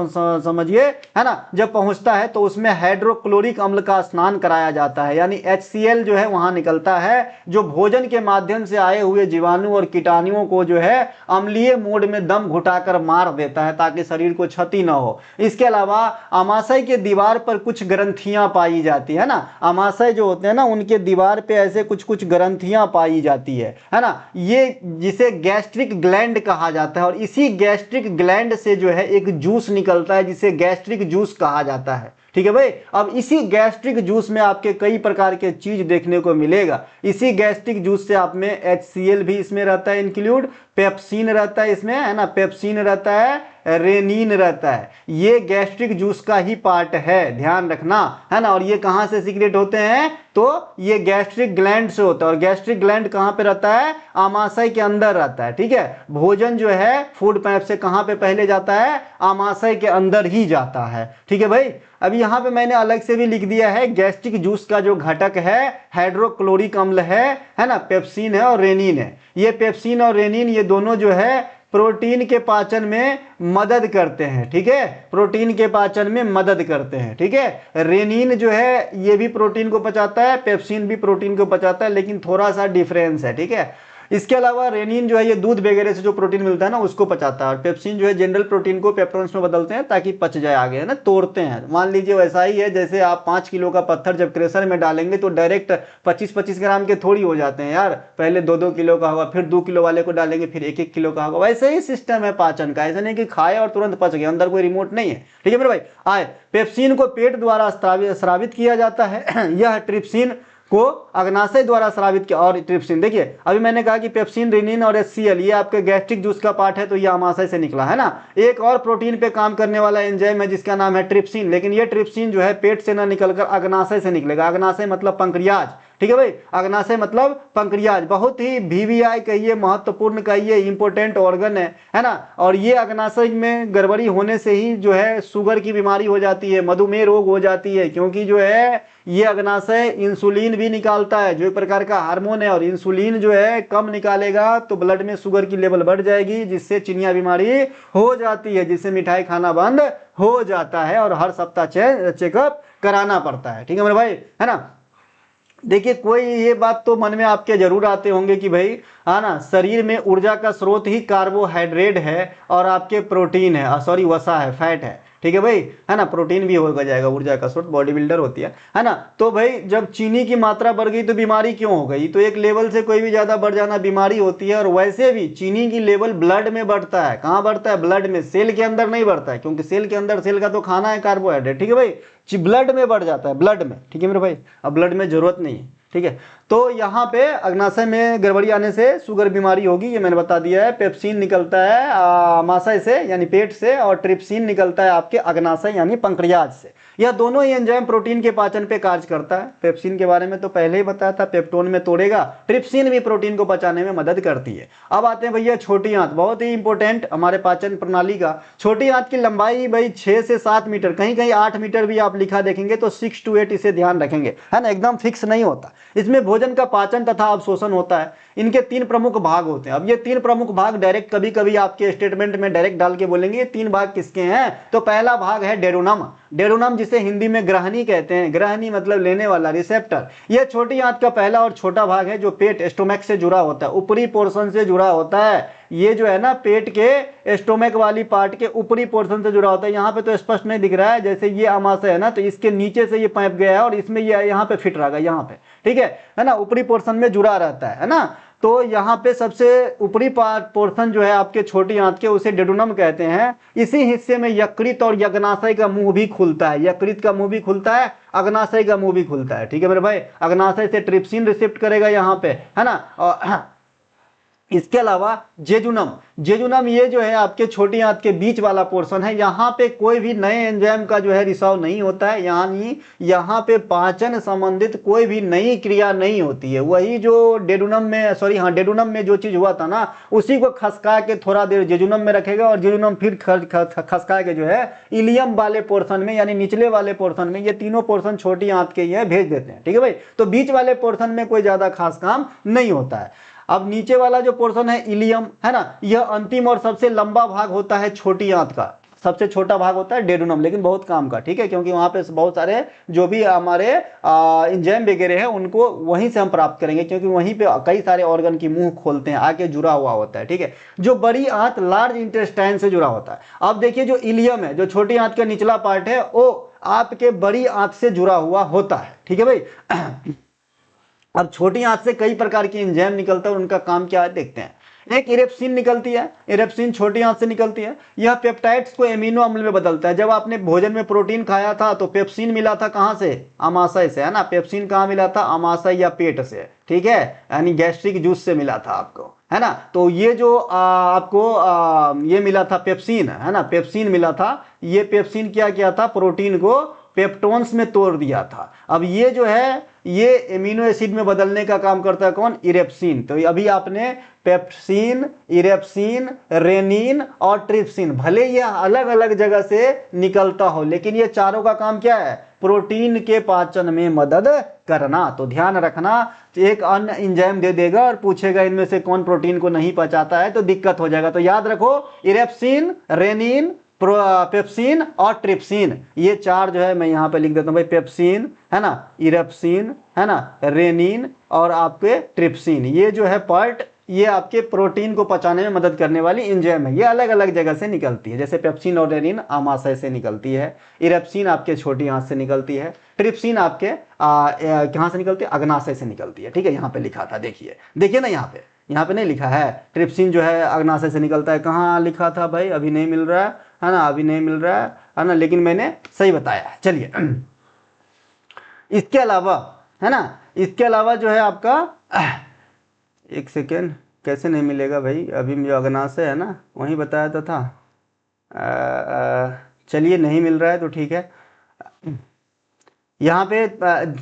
समझिए, है ना, जब पहुंचता है तो उसमें हाइड्रोक्लोरिक अम्ल का स्नान कराया जाता है, यानी HCl जो है वहां निकलता है, जो भोजन के माध्यम से आए हुए जीवाणु और कीटाणुओं को जो है अम्लीय मोड में दम घुटाकर मार देता है ताकि शरीर को क्षति न हो। इसके अलावा आमाशय के दीवार पर कुछ ग्रंथियां पाई जाती है ना, आमाशय जो होते हैं ना उनके दीवार पे ऐसे कुछ कुछ ग्रंथियां पाई जाती है ना, ये जिसे गैस्ट्रिक ग्लैंड कहा जाता है। और इसी गैस्ट्रिक ग्लैंड से जो है एक जूस निकलता है जिसे गैस्ट्रिक जूस कहा जाता है। ठीक है भाई। अब इसी गैस्ट्रिक जूस में आपके कई प्रकार के चीज देखने को मिलेगा। इसी गैस्ट्रिक जूस से आप में HCl भी इसमें रहता है इंक्लूड, पेप्सिन रहता है इसमें, है ना, पेप्सिन रहता है, रेनिन रहता है। ये गैस्ट्रिक जूस का ही पार्ट है, ध्यान रखना, है ना। और ये कहां से सीक्रेट होते हैं, तो ये गैस्ट्रिक ग्लैंड से होता है। और गैस्ट्रिक ग्लैंड कहां पे रहता है, आमाशय के अंदर रहता है। ठीक है, भोजन जो है फूड पाइप से कहां पे पहले जाता है, आमाशय के अंदर ही जाता है। ठीक है भाई। अब यहां पे मैंने अलग से भी लिख दिया है, गैस्ट्रिक जूस का जो घटक है हाइड्रोक्लोरिक अम्ल है ना, पेप्सिन है और रेनिन है। ये पेप्सिन और रेनिन ये दोनों जो है प्रोटीन के पाचन में मदद करते हैं। ठीक है, प्रोटीन के पाचन में मदद करते हैं। ठीक है, रेनिन जो है ये भी प्रोटीन को पचाता है, पेप्सिन भी प्रोटीन को पचाता है, लेकिन थोड़ा सा डिफरेंस है। ठीक है, इसके अलावा रेनिन जो है ये दूध वगैरह से जो प्रोटीन मिलता है ना उसको पचाता है, और पेप्सिन जो है जनरल प्रोटीन को पेप्टोन्स में बदलते हैं ताकि पच जाए आगे, है ना, तोड़ते हैं। मान लीजिए वैसा ही है जैसे आप 5 किलो का पत्थर जब क्रेशर में डालेंगे तो डायरेक्ट 25-25 ग्राम के थोड़ी हो जाते हैं यार, पहले 2-2 किलो का होगा, फिर 2 किलो वाले को डालेंगे फिर 1-1 किलो का होगा। वैसे ही सिस्टम है पाचन का, ऐसा नहीं कि खाए और तुरंत पच गए, अंदर कोई रिमोट नहीं है। ठीक है मेरे भाई। आए, पेप्सिन को पेट द्वारा स्रावित किया जाता है। यह ट्रिप्सिन को अग्नाशय द्वारा स्रावित किया। और ट्रिप्सिन देखिए, अभी मैंने कहा कि पेप्सिन, रेनिन और HCl ये आपके गैस्ट्रिक जूस का पार्ट है, तो ये आमाशय से निकला है ना। एक और प्रोटीन पे काम करने वाला एंजाइम है जिसका नाम है ट्रिप्सिन, लेकिन ये ट्रिप्सिन जो है पेट से ना निकलकर अग्नाशय से निकलेगा। अग्नाशय मतलब पंक्रियाज। ठीक है भाई, अग्नाशय मतलब पंक्रियाज, बहुत ही VVI कहिए, महत्वपूर्ण कहिए, इंपोर्टेंट ऑर्गन है ना। और ये अग्नाशय में गड़बड़ी होने से ही जो है शुगर की बीमारी हो जाती है, मधुमेह रोग हो जाती है, क्योंकि जो है ये अग्नाशय इंसुलिन भी निकालता है जो एक प्रकार का हार्मोन है, और इंसुलिन जो है कम निकालेगा तो ब्लड में शुगर की लेवल बढ़ जाएगी, जिससे चिनिया बीमारी हो जाती है, जिससे मिठाई खाना बंद हो जाता है और हर सप्ताह चेकअप कराना पड़ता है। ठीक है मेरे भाई, है ना। देखिए, कोई ये बात तो मन में आपके जरूर आते होंगे कि भाई, है ना, शरीर में ऊर्जा का स्रोत ही कार्बोहाइड्रेट है और आपके प्रोटीन है, सॉरी वसा है, फैट है। ठीक है भाई, है ना, प्रोटीन भी होगा जाएगा, ऊर्जा का स्रोत बॉडी बिल्डर होती है ना। तो भाई जब चीनी की मात्रा बढ़ गई तो बीमारी क्यों हो गई, तो एक लेवल से कोई भी ज्यादा बढ़ जाना बीमारी होती है। और वैसे भी चीनी की लेवल ब्लड में बढ़ता है, कहाँ बढ़ता है, ब्लड में, सेल के अंदर नहीं बढ़ता है, क्योंकि सेल के अंदर, सेल का तो खाना है कार्बोहाइड्रेट। ठीक है भाई, ब्लड में बढ़ जाता है, ब्लड में। ठीक है मेरे भाई, अब ब्लड में जरूरत नहीं है। ठीक है, तो यहाँ पे अग्नाशय में गड़बड़ी आने से शुगर बीमारी होगी, ये मैंने बता दिया है। पेप्सिन निकलता है आमाशय से यानी पेट से, और ट्रिप्सिन निकलता है आपके अग्नाशय यानी पंक्रियाज से। यह दोनों ही एंजाइम प्रोटीन के पाचन पे कार्य करता है। पेप्सिन के बारे में तो पहले ही बताया था, पेप्टोन में तोड़ेगा। ट्रिप्सिन भी प्रोटीन को पचाने में मदद करती है। अब आते हैं भैया छोटी आंत, बहुत ही इंपॉर्टेंट हमारे पाचन प्रणाली का। छोटी आंत की लंबाई भाई 6 से 7 मीटर, कहीं कहीं 8 मीटर भी आप लिखा देखेंगे तो 6 to 8 इसे ध्यान रखेंगे, है ना, एकदम फिक्स नहीं होता। इसमें भोजन का पाचन तथा अवशोषण होता है। इनके 3 प्रमुख भाग होते हैं। अब ये 3 प्रमुख भाग डायरेक्ट कभी कभी आपके स्टेटमेंट में डायरेक्ट डाल के बोलेंगे ये 3 भाग किसके हैं, तो पहला भाग है डेडोनम। डेडोनम जिसे हिंदी में ग्रहणी कहते हैं, ग्रहणी मतलब लेने वाला, रिसेप्टर। यह छोटी आंत का पहला और छोटा भाग है जो पेट स्टोमक से जुड़ा होता है, ऊपरी पोर्शन से जुड़ा होता है। ये जो है ना पेट के स्टोमक वाली पार्ट के ऊपरी पोर्शन से जुड़ा होता है। यहाँ पे तो स्पष्ट नहीं दिख रहा है, जैसे ये आमाशय है ना, तो इसके नीचे से ये पाइप गया है और इसमें ये यहाँ पे फिट रहेगा, यहाँ पे। ठीक है ना, ऊपरी पोर्शन में जुड़ा रहता है ना। तो यहाँ पे सबसे ऊपरी पोर्शन जो है आपके छोटी आंत के, उसे डेडोनम कहते हैं। इसी हिस्से में यकृत और अग्नाशय का मुंह भी खुलता है। यकृत का मुंह भी खुलता है, अग्नाशय का मुंह भी खुलता है। ठीक है मेरे भाई, अग्नाशय से ट्रिप्सिन रिसेप्ट करेगा यहाँ पे, है ना। और इसके अलावा जेजुनम, जेजुनम ये जो है आपके छोटी आंत के बीच वाला पोर्शन है। यहाँ पे कोई भी नए एंजाइम का जो है रिसाव नहीं होता है, यानी यहाँ पे पाचन संबंधित कोई भी नई क्रिया नहीं होती है। वही जो डेडोनम में, सॉरी हाँ, डेडोनम में जो चीज हुआ था ना, उसी को खसका के थोड़ा देर जेजुनम में रखेगा और जेजुनम फिर खसका के जो है इलियम वाले पोर्शन में यानी निचले वाले पोर्शन में, ये तीनों पोर्शन छोटी आंत के ही है, भेज देते हैं। ठीक है भाई, तो बीच वाले पोर्शन में कोई ज्यादा खास काम नहीं होता है। अब नीचे वाला जो पोर्शन है इलियम, है ना, यह अंतिम और सबसे लंबा भाग होता है छोटी आंत का। सबसे छोटा भाग होता है डेडुनम, लेकिन बहुत काम का, ठीक है, क्योंकि वहाँ पे बहुत सारे जो भी हमारे एंजाइम वगैरह है उनको वहीं से हम प्राप्त करेंगे, क्योंकि वहीं पे कई सारे ऑर्गन की मुंह खोलते हैं, आके जुड़ा हुआ होता है, ठीक है। जो बड़ी आंत लार्ज इंटेस्टाइन से जुड़ा होता है। अब देखिए जो इलियम है, जो छोटी आंत का निचला पार्ट है, वो आपके बड़ी आंत से जुड़ा हुआ होता है, ठीक है भाई। अब छोटी आंत से कई प्रकार की एंजाइम निकलता है और उनका काम क्या है देखते हैं। एक इरेप्सिन निकलती है, इरेप्सिन छोटी आंत से निकलती है। यह पेप्टाइड्स को एमिनो अम्ल में बदलता है। जब आपने भोजन में प्रोटीन खाया था तो पेप्सिन मिला था कहां से, आमाशय से, है ना। पेप्सिन कहां मिला था, आमाशय या पेट से, ठीक है, यानी गैस्ट्रिक जूस से मिला था आपको, है ना। तो ये जो आपको ये मिला था पेप्सिन, है ना, पेप्सिन मिला था। ये पेप्सिन क्या किया था, प्रोटीन को पेप्टोन्स में तोड़ दिया था। अब ये जो है ये एमिनो एसिड में बदलने का काम करता है कौन, इरेप्सिन। तो अभी आपने पेप्सिन, इरेप्सिन, रेनिन और ट्रिप्सिन, भले ये अलग अलग जगह से निकलता हो, लेकिन ये चारों का काम क्या है, प्रोटीन के पाचन में मदद करना। तो ध्यान रखना, एक अन्य एंजाइम दे देगा और पूछेगा इनमें से कौन प्रोटीन को नहीं पचाता है, तो दिक्कत हो जाएगा। तो याद रखो, इरेप्सिन, रेनिन, पेप्सिन और ट्रिप्सिन, ये चार जो है मैं यहाँ पे लिख देता हूँ भाई। पेप्सिन, है ना, इरेप्सिन, है ना, रेनिन और आपके ट्रिप्सिन, ये जो है पार्ट, ये आपके प्रोटीन को पचाने में मदद करने वाली एंजाइम है। ये अलग अलग जगह से निकलती है, जैसे पेप्सिन और रेनिन आमाशय से निकलती है, इरेप्सिन आपके छोटी आंत से निकलती है, ट्रिप्सिन आपके कहाँ से निकलती है, अग्नाशय से निकलती है, ठीक है। यहाँ पे लिखा था, देखिए देखिए ना, यहाँ पे नहीं लिखा है। ट्रिप्सिन जो है अग्नाशय से निकलता है, कहाँ लिखा था भाई, अभी नहीं मिल रहा है ना, अभी नहीं मिल रहा है ना, लेकिन मैंने सही बताया है। चलिए इसके अलावा, है ना, इसके अलावा जो है आपका, एक सेकेंड, कैसे नहीं मिलेगा भाई, अभी जो अग्नाशय है ना वहीं बताया तो था। चलिए नहीं मिल रहा है तो ठीक है। यहाँ पे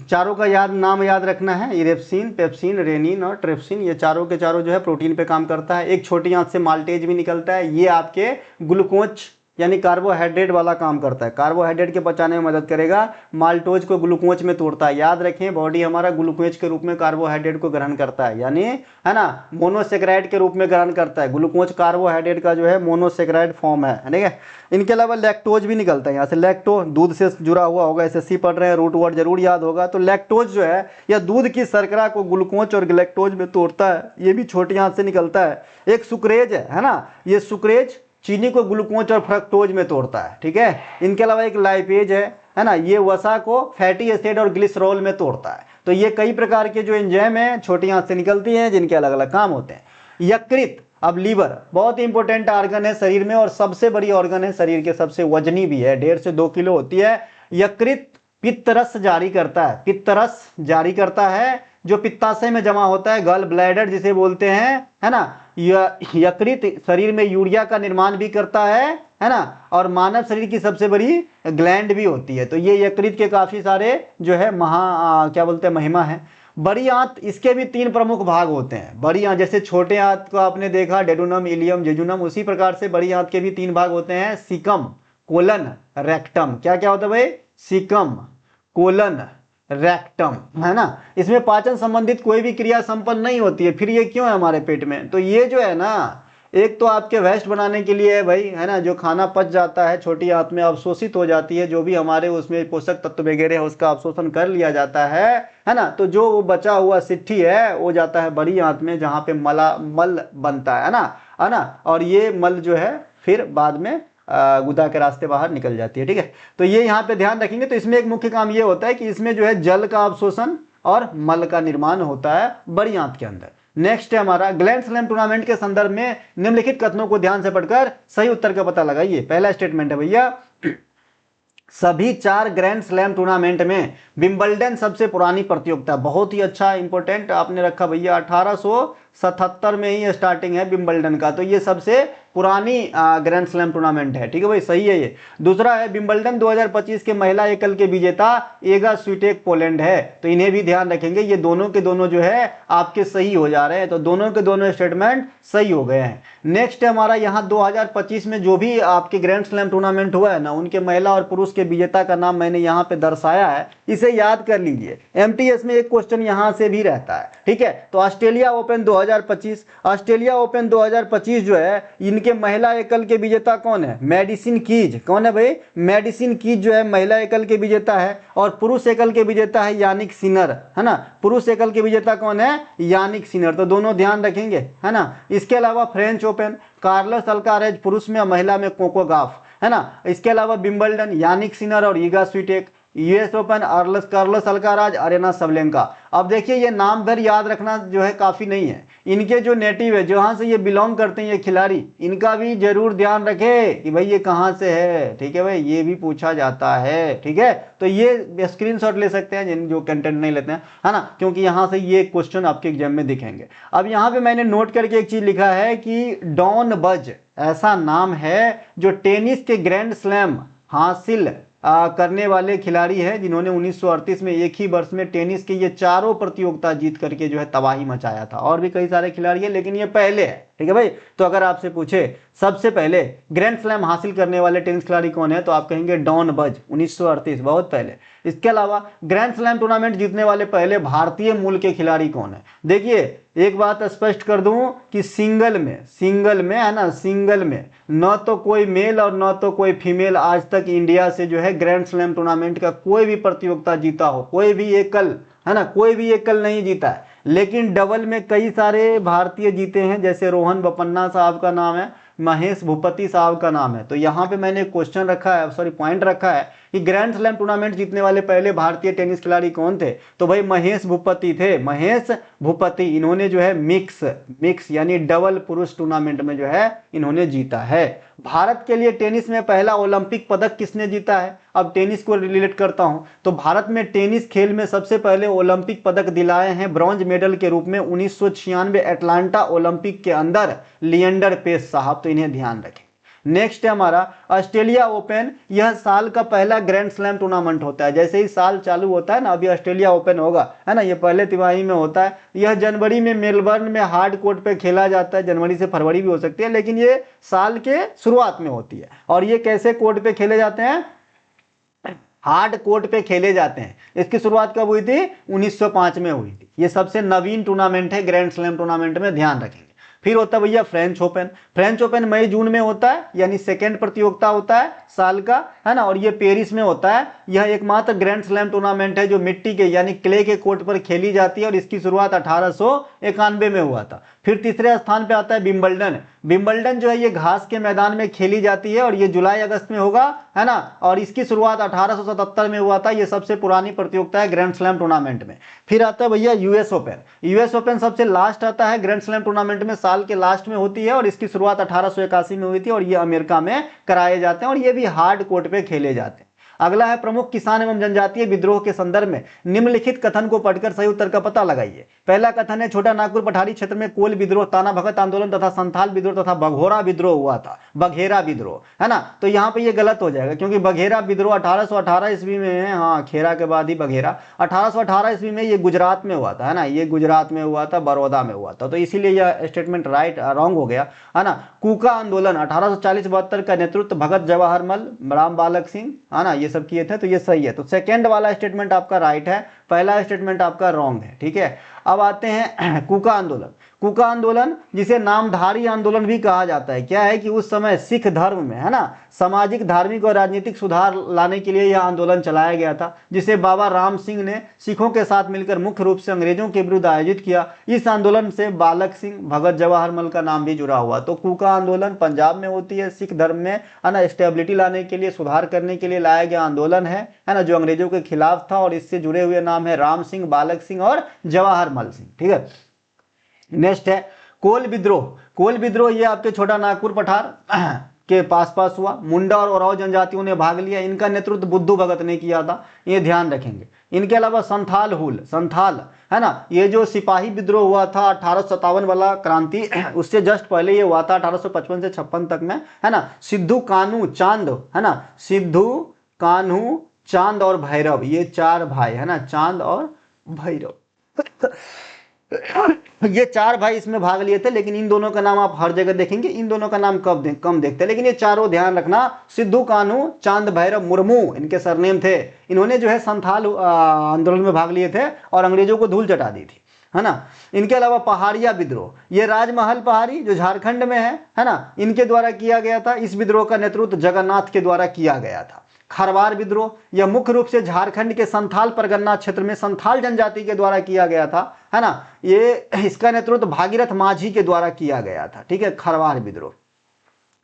चारों का नाम याद रखना है, इरेप्सिन, पेप्सिन, रेनिन और ट्रिप्सिन, ये चारों के चारों जो है प्रोटीन पे काम करता है। एक छोटी आंत से माल्टेज भी निकलता है, ये आपके ग्लूकोज यानी कार्बोहाइड्रेट वाला काम करता है, कार्बोहाइड्रेट के पचाने में मदद करेगा। माल्टोज को ग्लूकोज में तोड़ता है। याद रखें, बॉडी हमारा ग्लूकोज के रूप में कार्बोहाइड्रेट को ग्रहण करता है, यानी, है ना, मोनोसेक्राइड के रूप में ग्रहण करता है। ग्लूकोज कार्बोहाइड्रेट का जो है मोनोसेक्राइड फॉर्म है, ठीक है। इनके अलावा लैक्टोज भी निकलता है यहाँ से। लैक्टो दूध से जुड़ा हुआ होगा, एसएससी पढ़ रहे हैं, रूट वर्ड जरूर याद होगा। तो लैक्टोज जो है यह दूध की शर्करा को ग्लूकोज और ग्लैक्टोज में तोड़ता है, ये भी छोटी आंत से निकलता है। एक सुक्रेज है ना, ये सुक्रेज चीनी को ग्लूकोज और फ्रक्टोज में तोड़ता है, ठीक है। इनके अलावा एक लाइपेज है ना, ये वसा को फैटी एसिड और ग्लिसरॉल में तोड़ता है। तो ये कई प्रकार के जो एंजाइम है छोटी आंत से निकलती हैं, जिनके अलग अलग काम होते हैं। यकृत, अब लीवर बहुत ही इंपॉर्टेंट ऑर्गन है शरीर में और सबसे बड़ी ऑर्गन है शरीर के, सबसे वजनी भी है, 1.5 से 2 किलो होती है। यकृत पित्तरस जारी करता है, पित्तरस जारी करता है, जो पित्ताशय में जमा होता है, गल ब्लैडर जिसे बोलते हैं, है ना। यकृत शरीर में यूरिया का निर्माण भी करता है ना, और मानव शरीर की सबसे बड़ी ग्लैंड भी होती है। तो ये यकृत के काफी सारे जो है क्या बोलते हैं, महिमा है। बड़ी आंत, इसके भी 3 प्रमुख भाग होते हैं। बड़ी आंत, जैसे छोटे आंत को आपने देखा डेडुनम, इलियम, जेजुनम, उसी प्रकार से बड़ी आंत के भी 3 भाग होते हैं, सीकम, कोलन, रेक्टम। क्या क्या होता है भाई, सीकम, कोलन, रेक्टम, है ना। इसमें पाचन संबंधित कोई भी क्रिया संपन्न नहीं होती है। फिर ये क्यों है हमारे पेट में, तो ये जो है ना, एक तो आपके वेस्ट बनाने के लिए है भाई, है ना, जो खाना पच जाता है छोटी आंत में अवशोषित हो जाती है, जो भी हमारे उसमें पोषक तत्व वगैरह है उसका अवशोषण कर लिया जाता है ना। तो जो वो बचा हुआ सिट्ठी है वो जाता है बड़ी आंत में, जहाँ पे मल बनता है ना, है ना। और ये मल जो है फिर बाद में गुदा के रास्ते बाहर निकल जाती है, ठीक है। तो ये यहाँ पे ध्यान रखेंगे। तो इसमें एक मुख्य काम ये होता है कि इसमें जो है जल का अवशोषण और मल का निर्माण होता है बड़ी आंत के अंदर। नेक्स्ट है हमारा ग्रैंड स्लैम टूर्नामेंट के संदर्भ में निम्नलिखित कथनों को ध्यान से पढ़कर सही उत्तर का पता लगाइए। पहला स्टेटमेंट है भैया, सभी 4 ग्रैंड स्लैम टूर्नामेंट में विंबलडन सबसे पुरानी प्रतियोगिता। बहुत ही अच्छा इंपॉर्टेंट आपने रखा भैया, 1877 में ही स्टार्टिंग है विंबलडन का। तो ये सबसे पुरानी ग्रैंड स्लैम टूर्नामेंट है, ठीक है भाई, सही है ये। दूसरा है विंबलडन 2025 के महिला एकल के विजेता एगा स्वीटेक पोलैंड है। तो इन्हें भी ध्यान रखेंगे, ये दोनों के दोनों जो है आपके सही हो जा रहे हैं। तो दोनों के दोनों स्टेटमेंट सही हो गए हैं। नेक्स्ट है हमारा यहाँ 2025 में जो भी आपके ग्रैंड स्लैम टूर्नामेंट हुआ है ना, उनके महिला और पुरुष के विजेता का नाम मैंने यहाँ पे दर्शाया है, इसे याद कर लीजिए। एमटीएस में एक क्वेश्चन यहाँ से भी रहता है, ठीक है। तो ऑस्ट्रेलिया ओपन 2025, ऑस्ट्रेलिया ओपन 2025 जो है, इनके महिला एकल के विजेता कौन है? Medicine keys. कौन है भाई? मेडिसन कीज जो है महिला एकल के विजेता है, और पुरुष एकल के विजेता है यानिक सिनर, है ना। पुरुष एकल के विजेता कौन है? Jannik Sinner. तो दोनों ध्यान रखेंगे, है ना। इसके अलावा फ्रेंच ओपन, कार्लोस अल्कारेज पुरुष में, महिला में कोको गाफ, है ना। इसके अलावा विंबलडन, यानिक सिनर और ईगा Swiatek. US open, Carlos Alcaraz, Arena Sabalenka. अब देखिए ये नाम भर याद रखना जो है काफी नहीं है, इनके जो नेटिव है, जहां से ये बिलोंग करते हैं ये खिलाड़ी, इनका भी जरूर ध्यान रखे कि भाई ये कहां से है। ठीक है भाई, ये भी पूछा जाता है। ठीक है, तो ये स्क्रीनशॉट ले सकते हैं जिन जो कंटेंट नहीं लेते हैं, है ना, क्योंकि यहां से ये क्वेश्चन आपके एग्जाम में दिखेंगे। अब यहाँ पे मैंने नोट करके एक चीज लिखा है कि डॉन बज ऐसा नाम है जो टेनिस के ग्रैंड स्लैम हासिल करने वाले खिलाड़ी हैं, जिन्होंने 1938 में एक ही वर्ष में टेनिस की ये चारों प्रतियोगिता जीत करके जो है तबाही मचाया था। और भी कई सारे खिलाड़ी हैं, लेकिन ये पहले है। ठीक है भाई, तो अगर आपसे पूछे सबसे पहले ग्रैंड स्लैम हासिल करने वाले टेनिस खिलाड़ी कौन है, तो आप कहेंगे डॉन बज, 1938, बहुत पहले। इसके अलावा ग्रैंड स्लैम टूर्नामेंट जीतने वाले पहले भारतीय मूल के खिलाड़ी कौन है? देखिए एक बात स्पष्ट कर दूं कि सिंगल में है ना, सिंगल में न तो कोई मेल और न तो कोई फीमेल आज तक इंडिया से जो है ग्रैंड स्लैम टूर्नामेंट का कोई भी प्रतियोगिता जीता हो, कोई भी एकल, है ना, कोई भी एकल नहीं जीता है। लेकिन डबल में कई सारे भारतीय जीते हैं, जैसे रोहन बोपन्ना साहब का नाम है, महेश भूपति साहब का नाम है। तो यहाँ पे मैंने क्वेश्चन रखा है, सॉरी पॉइंट रखा है कि ग्रैंड स्लैम टूर्नामेंट जीतने वाले पहले भारतीय टेनिस खिलाड़ी कौन थे, तो भाई महेश भूपति थे, महेश भूपति। इन्होंने जो है मिक्स यानी डबल पुरुष टूर्नामेंट में जो है इन्होंने जीता है। भारत के लिए टेनिस में पहला ओलंपिक पदक किसने जीता है? अब टेनिस को रिलेट करता हूं तो भारत में टेनिस खेल में सबसे पहले ओलंपिक पदक दिलाए हैं ब्रॉन्ज मेडल के रूप में 1996 एटलांटा ओलंपिक के अंदर लिएंडर पेस साहब, तो इन्हें ध्यान रखें। नेक्स्ट है हमारा ऑस्ट्रेलिया ओपन। यह साल का पहला ग्रैंड स्लैम टूर्नामेंट होता है। जैसे ही साल चालू होता है ना, अभी ऑस्ट्रेलिया ओपन होगा, है ना, ये पहले तिमाही में होता है। यह जनवरी में मेलबर्न में हार्ड कोर्ट पे खेला जाता है, जनवरी से फरवरी भी हो सकती है, लेकिन ये साल के शुरुआत में होती है। और ये कैसे कोर्ट पे खेले जाते हैं? हार्ड कोर्ट पे खेले जाते हैं। इसकी शुरुआत कब हुई थी? 1905 में हुई थी। ये सबसे नवीन टूर्नामेंट है ग्रैंड स्लैम टूर्नामेंट में, ध्यान रखेंगे। फिर होता है भैया फ्रेंच ओपन। फ्रेंच ओपन मई जून में होता है, यानी सेकेंड प्रतियोगिता होता है साल का, है ना, और ये पेरिस में होता है। यह एकमात्र ग्रैंड स्लैम टूर्नामेंट है जो मिट्टी के यानी क्ले के कोर्ट पर खेली जाती है, और इसकी शुरुआत 1891 में हुआ था। फिर तीसरे स्थान पे आता है विंबलडन। विंबलडन जो है ये घास के मैदान में खेली जाती है, और ये जुलाई अगस्त में होगा, है ना, और इसकी शुरुआत 1877 में हुआ था। ये सबसे पुरानी प्रतियोगिता है ग्रैंड स्लैम टूर्नामेंट में। फिर आता है भैया यूएस ओपन। यूएस ओपन सबसे लास्ट आता है ग्रैंड स्लैम टूर्नामेंट में, साल के लास्ट में होती है, और इसकी शुरुआत 1881 में हुई थी, और ये अमेरिका में कराए जाते हैं, और ये भी हार्ड कोर्ट पे खेले जाते हैं। अगला है प्रमुख किसान एवं जनजातीय विद्रोह के संदर्भ में निम्नलिखित कथन को पढ़कर सही उत्तर का पता लगाइए। पहला कथन है छोटा नागपुर पठारी क्षेत्र में कोल विद्रोह, ताना भगत आंदोलन तथा संथाल विद्रोह तथा बघोरा विद्रोह हुआ था। बघेरा विद्रोह, है ना, तो यहाँ पे ये गलत हो जाएगा, क्योंकि बघेरा विद्रोह 1818 ईस्वी में है। हाँ, खेरा के बाद ही बघेरा। 1818 ईस्वी में ये गुजरात में हुआ था, है ना, ये गुजरात में हुआ था, बड़ौदा में हुआ था, तो इसीलिए यह स्टेटमेंट रॉन्ग हो गया, है ना। कूका आंदोलन 1840-72 का नेतृत्व भगत जवाहरमल राम बालक सिंह, है ना, ये सब किए थे, तो ये सही है। तो सेकंड वाला स्टेटमेंट आपका राइट है, पहला स्टेटमेंट आपका रॉन्ग है। ठीक है, अब आते हैं कूका आंदोलन। कूका आंदोलन जिसे नामधारी आंदोलन भी कहा जाता है, क्या है कि उस समय सिख धर्म में, है ना, सामाजिक धार्मिक और राजनीतिक सुधार लाने के लिए यह आंदोलन चलाया गया था, जिसे बाबा राम सिंह ने सिखों के साथ मिलकर मुख्य रूप से अंग्रेजों के विरुद्ध आयोजित किया। इस आंदोलन से बालक सिंह, भगत जवाहरमल का नाम भी जुड़ा हुआ। तो कूका आंदोलन पंजाब में होती है, सिख धर्म में, है ना, स्टेबिलिटी लाने के लिए, सुधार करने के लिए लाया गया आंदोलन है ना, जो अंग्रेजों के खिलाफ था, और इससे जुड़े हुए नाम है राम सिंह, बालक सिंह और जवाहरमल सिंह। ठीक है, नेक्स्ट है कोल विद्रोह। कोल विद्रोह ये आपके छोटा नागपुर पठार के पास हुआ। मुंडा और ओराव जनजातियों ने भाग लिया। इनका नेतृत्व बुद्धू भगत ने किया था, ये ध्यान रखेंगे। इनके अलावा संथाल, है ना, ये जो सिपाही विद्रोह हुआ था 1857 वाला क्रांति, उससे जस्ट पहले ये हुआ था 1855 से 56 तक में, है ना। सिद्धू कान्हू चांद, है ना, सिद्धू कान्हू चांद और भैरव, ये चार भाई, है ना, चांद और भैरव ये चार भाई इसमें भाग लिए थे। लेकिन इन दोनों का नाम आप हर जगह देखेंगे, इन दोनों का नाम कम देखते हैं, लेकिन ये चारों ध्यान रखना, सिद्धू कान्हू चांद भैरव मुर्मू इनके सरनेम थे। इन्होंने जो है संथाल आंदोलन में भाग लिए थे और अंग्रेजों को धूल चटा दी थी। है ना। इनके अलावा पहाड़िया विद्रोह, ये राजमहल पहाड़ी जो झारखंड में है ना, इनके द्वारा किया गया था। इस विद्रोह का नेतृत्व जगन्नाथ के द्वारा किया गया था। खरवार विद्रोह, यह मुख्य रूप से झारखंड के संथाल परगना क्षेत्र में संथाल जनजाति के द्वारा किया गया था, है ना। ये इसका नेतृत्व भागीरथ माझी के द्वारा किया गया था, ठीक है, खरवार विद्रोह।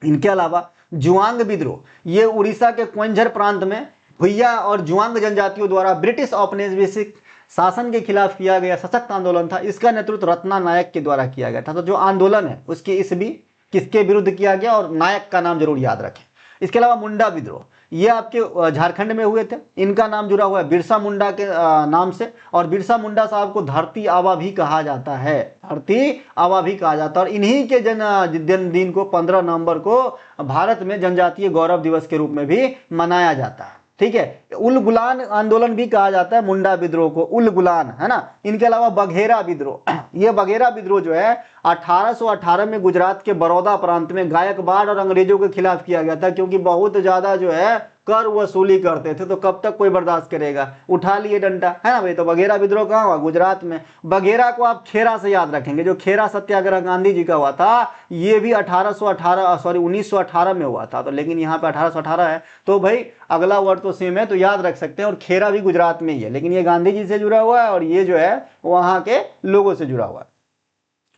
इनके अलावा जुआंग विद्रोह, ये उड़ीसा के क्वेंझर प्रांत में भुइया और जुआंग जनजातियों द्वारा ब्रिटिश औपनिवेशिक शासन के खिलाफ किया गया सशक्त आंदोलन था। इसका नेतृत्व रत्ना नायक के द्वारा किया गया था। तो जो आंदोलन है उसके इस भी किसके विरुद्ध किया गया, और नायक का नाम जरूर याद रखें। इसके अलावा मुंडा विद्रोह, ये आपके झारखंड में हुए थे। इनका नाम जुड़ा हुआ है बिरसा मुंडा के नाम से, और बिरसा मुंडा साहब को धरती आबा भी कहा जाता है, धरती आबा भी कहा जाता है। और इन्हीं के जन्मदिन को 15 नवंबर को भारत में जनजातीय गौरव दिवस के रूप में भी मनाया जाता है, ठीक है। उल गुलान आंदोलन भी कहा जाता है मुंडा विद्रोह को, उल गुलान, है ना। इनके अलावा बघेरा विद्रोह, ये बघेरा विद्रोह जो है 1818 में गुजरात के बड़ौदा प्रांत में गायकवाड़ और अंग्रेजों के खिलाफ किया गया था, क्योंकि बहुत ज्यादा जो है कर वसूली करते थे, तो कब तक कोई बर्दाश्त करेगा, उठा लिए डंडा, है ना भाई। तो बघेरा विद्रोह कहाँ हुआ, गुजरात में। बघेरा को आप खेरा से याद रखेंगे, जो खेरा सत्याग्रह गांधी जी का हुआ था, ये भी 1918 में हुआ था। तो लेकिन यहाँ पे 1818 है, तो भाई अगला वर्ड तो सेम है, तो याद रख सकते हैं। और खेरा भी गुजरात में ही है, लेकिन ये गांधी जी से जुड़ा हुआ है और ये जो है वहां के लोगों से जुड़ा हुआ है।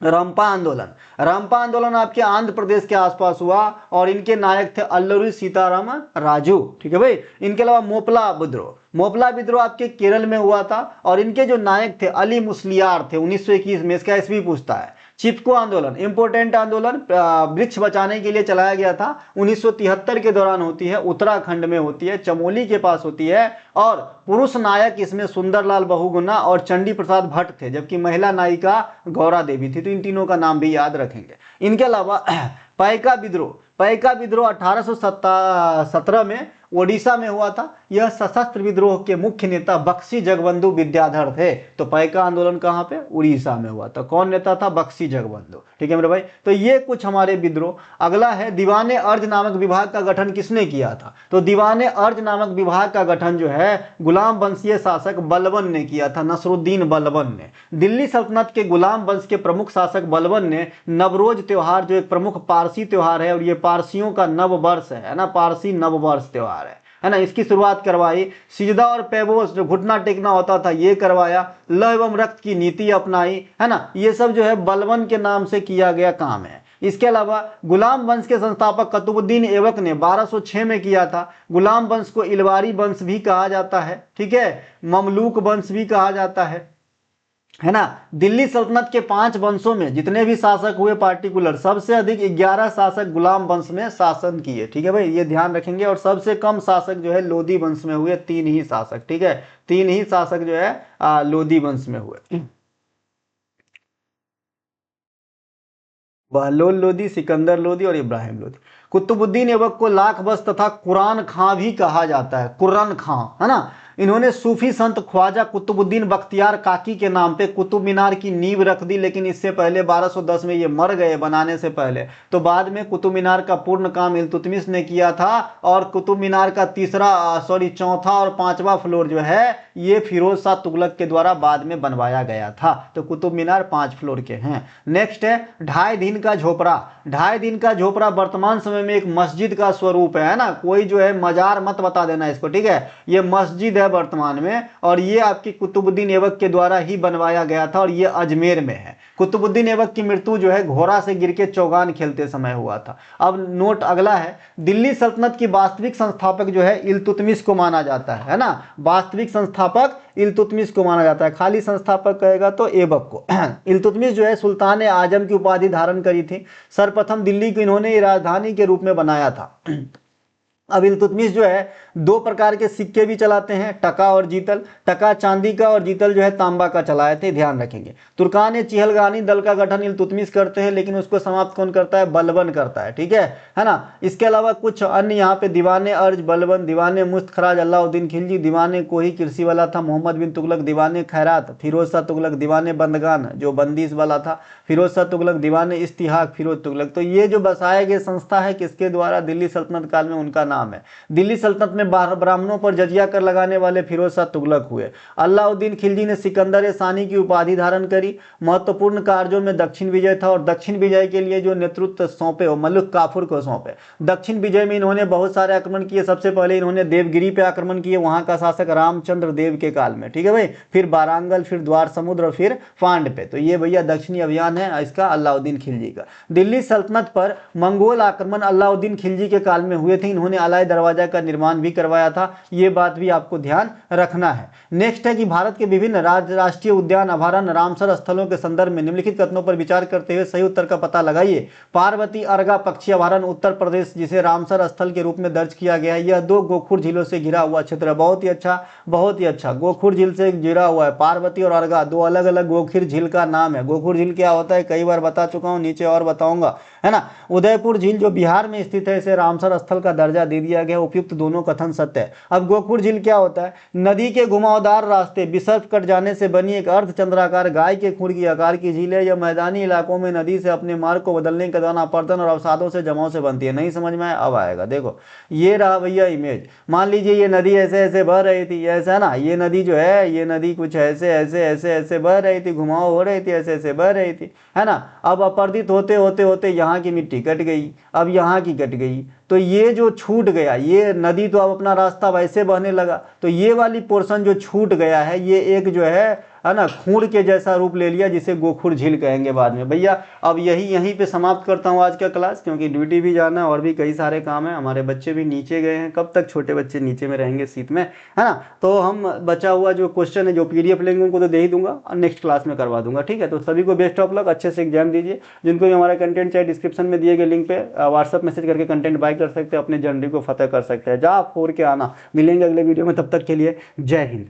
रंपा आंदोलन, रंपा आंदोलन आपके आंध्र प्रदेश के आसपास हुआ, और इनके नायक थे अल्लूरी सीतारामन राजू, ठीक है भाई। इनके अलावा मोपला विद्रोह, मोपला विद्रोह आपके केरल में हुआ था, और इनके जो नायक थे अली मुस्लियार थे 1921 में। इसका ईस्वी पूछता है। चिपको आंदोलन, इंपोर्टेंट आंदोलन, वृक्ष बचाने के लिए चलाया गया था, 1973 के दौरान होती है, उत्तराखंड में होती है, चमोली के पास होती है। और पुरुष नायक इसमें सुंदरलाल बहुगुणा और चंडी प्रसाद भट्ट थे, जबकि महिला नायिका गौरा देवी थी। तो इन तीनों का नाम भी याद रखेंगे। इनके अलावा पैका विद्रोह, पैका विद्रोह 1817 में ओडिशा में हुआ था। यह सशस्त्र विद्रोह के मुख्य नेता बख्शी जगबंधु विद्याधर थे। तो पैका आंदोलन कहां पे, उड़ीसा में हुआ था। कौन नेता था, बख्शी जगबंधु, ठीक है मेरे भाई। तो ये कुछ हमारे विद्रोह। अगला है दीवाने अर्ज नामक विभाग का गठन किसने किया था। तो दीवाने अर्ज नामक विभाग का गठन जो है गुलाम वंशीय शासक बलबन ने किया था, नसरुद्दीन बलबन ने। दिल्ली सल्तनत के गुलाम वंश के प्रमुख शासक बलबन ने नवरोज त्योहार, जो एक प्रमुख पारसी त्योहार है, और ये पारसियों का नव वर्ष है ना, पारसी नव वर्ष त्योहार है ना, इसकी शुरुआत करवाई। सिजदा और पैबोस, जो घुटना टेकना होता था, ये करवाया। लव एवं रक्त की नीति अपनाई, है ना। ये सब जो है बलबन के नाम से किया गया काम है। इसके अलावा गुलाम वंश के संस्थापक कुतुबुद्दीन ऐबक ने 1206 में किया था। गुलाम वंश को इलवारी वंश भी कहा जाता है, ठीक है, ममलूक वंश भी कहा जाता है ना। दिल्ली सल्तनत के 5 वंशों में जितने भी शासक हुए पार्टिकुलर, सबसे अधिक 11 शासक गुलाम वंश में शासन किए, ठीक है भाई, ये ध्यान रखेंगे। और सबसे कम शासक जो है लोधी वंश में हुए, 3 ही शासक, ठीक है, 3 ही शासक जो है लोधी वंश में हुए। बहलोल लोधी, सिकंदर लोधी और इब्राहिम लोधी। कुतुबुद्दीन ऐबक को लाख बस तथा कुरान खां भी कहा जाता है, कुरान खां, है ना। इन्होंने सूफी संत ख्वाजा कुतुबुद्दीन बख्तियार काकी के नाम पे कुतुब मीनार की नींव रख दी, लेकिन इससे पहले 1210 में ये मर गए बनाने से पहले। तो बाद में कुतुब मीनार का पूर्ण काम इल्तुतमिश ने किया था, और कुतुब मीनार का चौथा और 5वां फ्लोर जो है ये फिरोज शाह तुगलक के द्वारा बाद में बनवाया गया था। तो कुतुब मीनार 5 फ्लोर के हैं। नेक्स्ट है 2.5 दिन का झोपड़ा। 2.5 दिन का झोपड़ा वर्तमान समय में एक मस्जिद का स्वरूप है ना, कोई जो है मजार मत बता देना इसको, ठीक है। ये मस्जिद है वर्तमान में, और ये आपकी कुतुबुद्दीन ऐबक के द्वारा ही बनवाया गया था, और ये अजमेर में है। कुतुबुद्दीन ऐबक की मृत्यु जो है घोड़ा से गिर के चौगान खेलते समय हुआ था। अब नोट अगला है, दिल्ली सल्तनत की वास्तविक संस्थापक जो है इल्तुतमिश को माना जाता है ना, वास्तविक संस्थापक इल्तुतमिश को माना जाता है। खाली संस्थापक कहेगा तो ऐबक को। इल्तुतमिश जो है सुल्तान आजम की उपाधि धारण करी थी। सर्वप्रथम दिल्ली को इन्होंने राजधानी के रूप में बनाया था। अब इल्तुतमिश जो है 2 प्रकार के सिक्के भी चलाते हैं, टका और जीतल। टका चांदी का और जीतल जो है तांबा का चलाए थे, ध्यान रखेंगे। तुर्कान चिहलगानी दल का गठन इल्तुतमिश करते हैं, लेकिन उसको समाप्त कौन करता है, बलबन करता है, ठीक है ना। इसके अलावा कुछ अन्य यहाँ पे दीवाने अर्ज बलबन, दीवाने मुस्तखराज अलाउद्दीन खिलजी, दीवाने कोही किरसी वाला था मोहम्मद बिन तुगलक, दीवाने खैरात फिरोज शाह तुगलक, दीवाने बंदगान जो बंदिश वाला था फिरोज शाह तुगलक, दीवाने इस्तिहाक फिरोज तुगलक। तो ये जो बसाए गए संस्था है किसके द्वारा, दिल्ली सल्तनत काल में, उनका नाम नाम है। दिल्ली सल्तनत में ब्राह्मणों पर जजिया कर लगाने वाले फिरोज शाह तुगलक हुए। अलाउद्दीन खिलजी ने सिकंदर सानी की उपाधि धारण करी। महत्वपूर्ण कार्यों में दक्षिण विजय था और दक्षिण विजय के लिए जो नेतृत्व सौंपे वो मलिक काफूर को सौंपे। दक्षिण विजय में इन्होंने बहुत सारे आक्रमण किए। सबसे पहले इन्होंने देवगिरी पे आक्रमण किए, वहां का शासक रामचंद्र देव के काल में, ठीक है भाई। फिर बारांगल, फिर द्वार समुद्र, फिर फांड पे। तो ये भैया दक्षिणी अभियान है इसका अलाउद्दीन खिलजी का। दिल्ली सल्तनत पर मंगोल आक्रमण अलाउद्दीन खिलजी के काल में हुए थे। इन्होंने अलाई दरवाजा का निर्माण भी करवाया था, ये बात भी आपको ध्यान रखना है। नेक्स्ट है कि भारत के विभिन्न राष्ट्रीय उद्यान, अभयारण्य, रामसर स्थलों के संदर्भ में निम्नलिखित कथनों पर विचार करते हुए सही उत्तर का पता लगाइए। पार्वती अर्गा पक्षी अभयारण्य उत्तर प्रदेश, जिसे रामसर स्थल के रूप में दर्ज किया गया है। यह 2 गोखुर झीलों से घिरा हुआ क्षेत्र है। बहुत ही अच्छा, बहुत ही अच्छा। गोखुर झील से घिरा हुआ है। पार्वती और अर्गा 2 अलग अलग गोखुर झील का नाम है। गोखुर झील क्या होता है कई बार बता चुका हूं, नीचे और बताऊंगा, है ना। उदयपुर झील जो बिहार में स्थित है, इसे रामसर स्थल का दर्जा दे दिया गया। उपयुक्त दोनों कथन सत्य है। अब गोखुर झील क्या होता है? नदी के घुमावदार रास्ते विसर्प कट जाने से बनी एक अर्धचंद्राकार गाय के खुर की आकार की झील है। यह मैदानी इलाकों में नदी से अपने मार्ग को बदलने के दौरान अपरदन और अवसादों से जमाव से बनती है। नहीं समझ में आया? अब आएगा, देखो ये रहा भैया इमेज। मान लीजिए ये नदी ऐसे ऐसे बह रही थी, ऐसा है ना। ये नदी जो है, ये नदी कुछ ऐसे ऐसे ऐसे ऐसे बह रही थी, घुमाव हो रही थी, ऐसे ऐसे बह रही थी, है ना। अब अपर्दित होते होते होते यहाँ की मिट्टी कट गई, अब यहाँ की कट गई, तो ये जो छूट गया, ये नदी तो अब अपना रास्ता वैसे बहने लगा, तो ये वाली पोर्शन जो छूट गया है, ये एक जो है ना खूंड के जैसा रूप ले लिया, जिसे गोखुर झील कहेंगे बाद में। भैया अब यहीं पे समाप्त करता हूँ आज का क्लास, क्योंकि ड्यूटी भी जाना है और भी कई सारे काम है। हमारे बच्चे भी नीचे गए हैं, कब तक छोटे बच्चे नीचे में रहेंगे सीट में, है ना। तो हम बचा हुआ जो क्वेश्चन है, जो PDF लेंगे उनको तो दे ही दूंगा और नेक्स्ट क्लास में करवा दूंगा, ठीक है। तो सभी को बेस्ट ऑफ लक, अच्छे से एग्जाम दीजिए। जिनको भी हमारा कंटेंट चाहे डिस्क्रिप्शन में दिए गए लिंक पे व्हाट्सअप मैसेज करके कंटेंट बाय कर सकते हैं, अपने जर्नी को फतह कर सकते हैं। जा फोड़ के आना। मिलेंगे अगले वीडियो में, तब तक के लिए जय हिंद।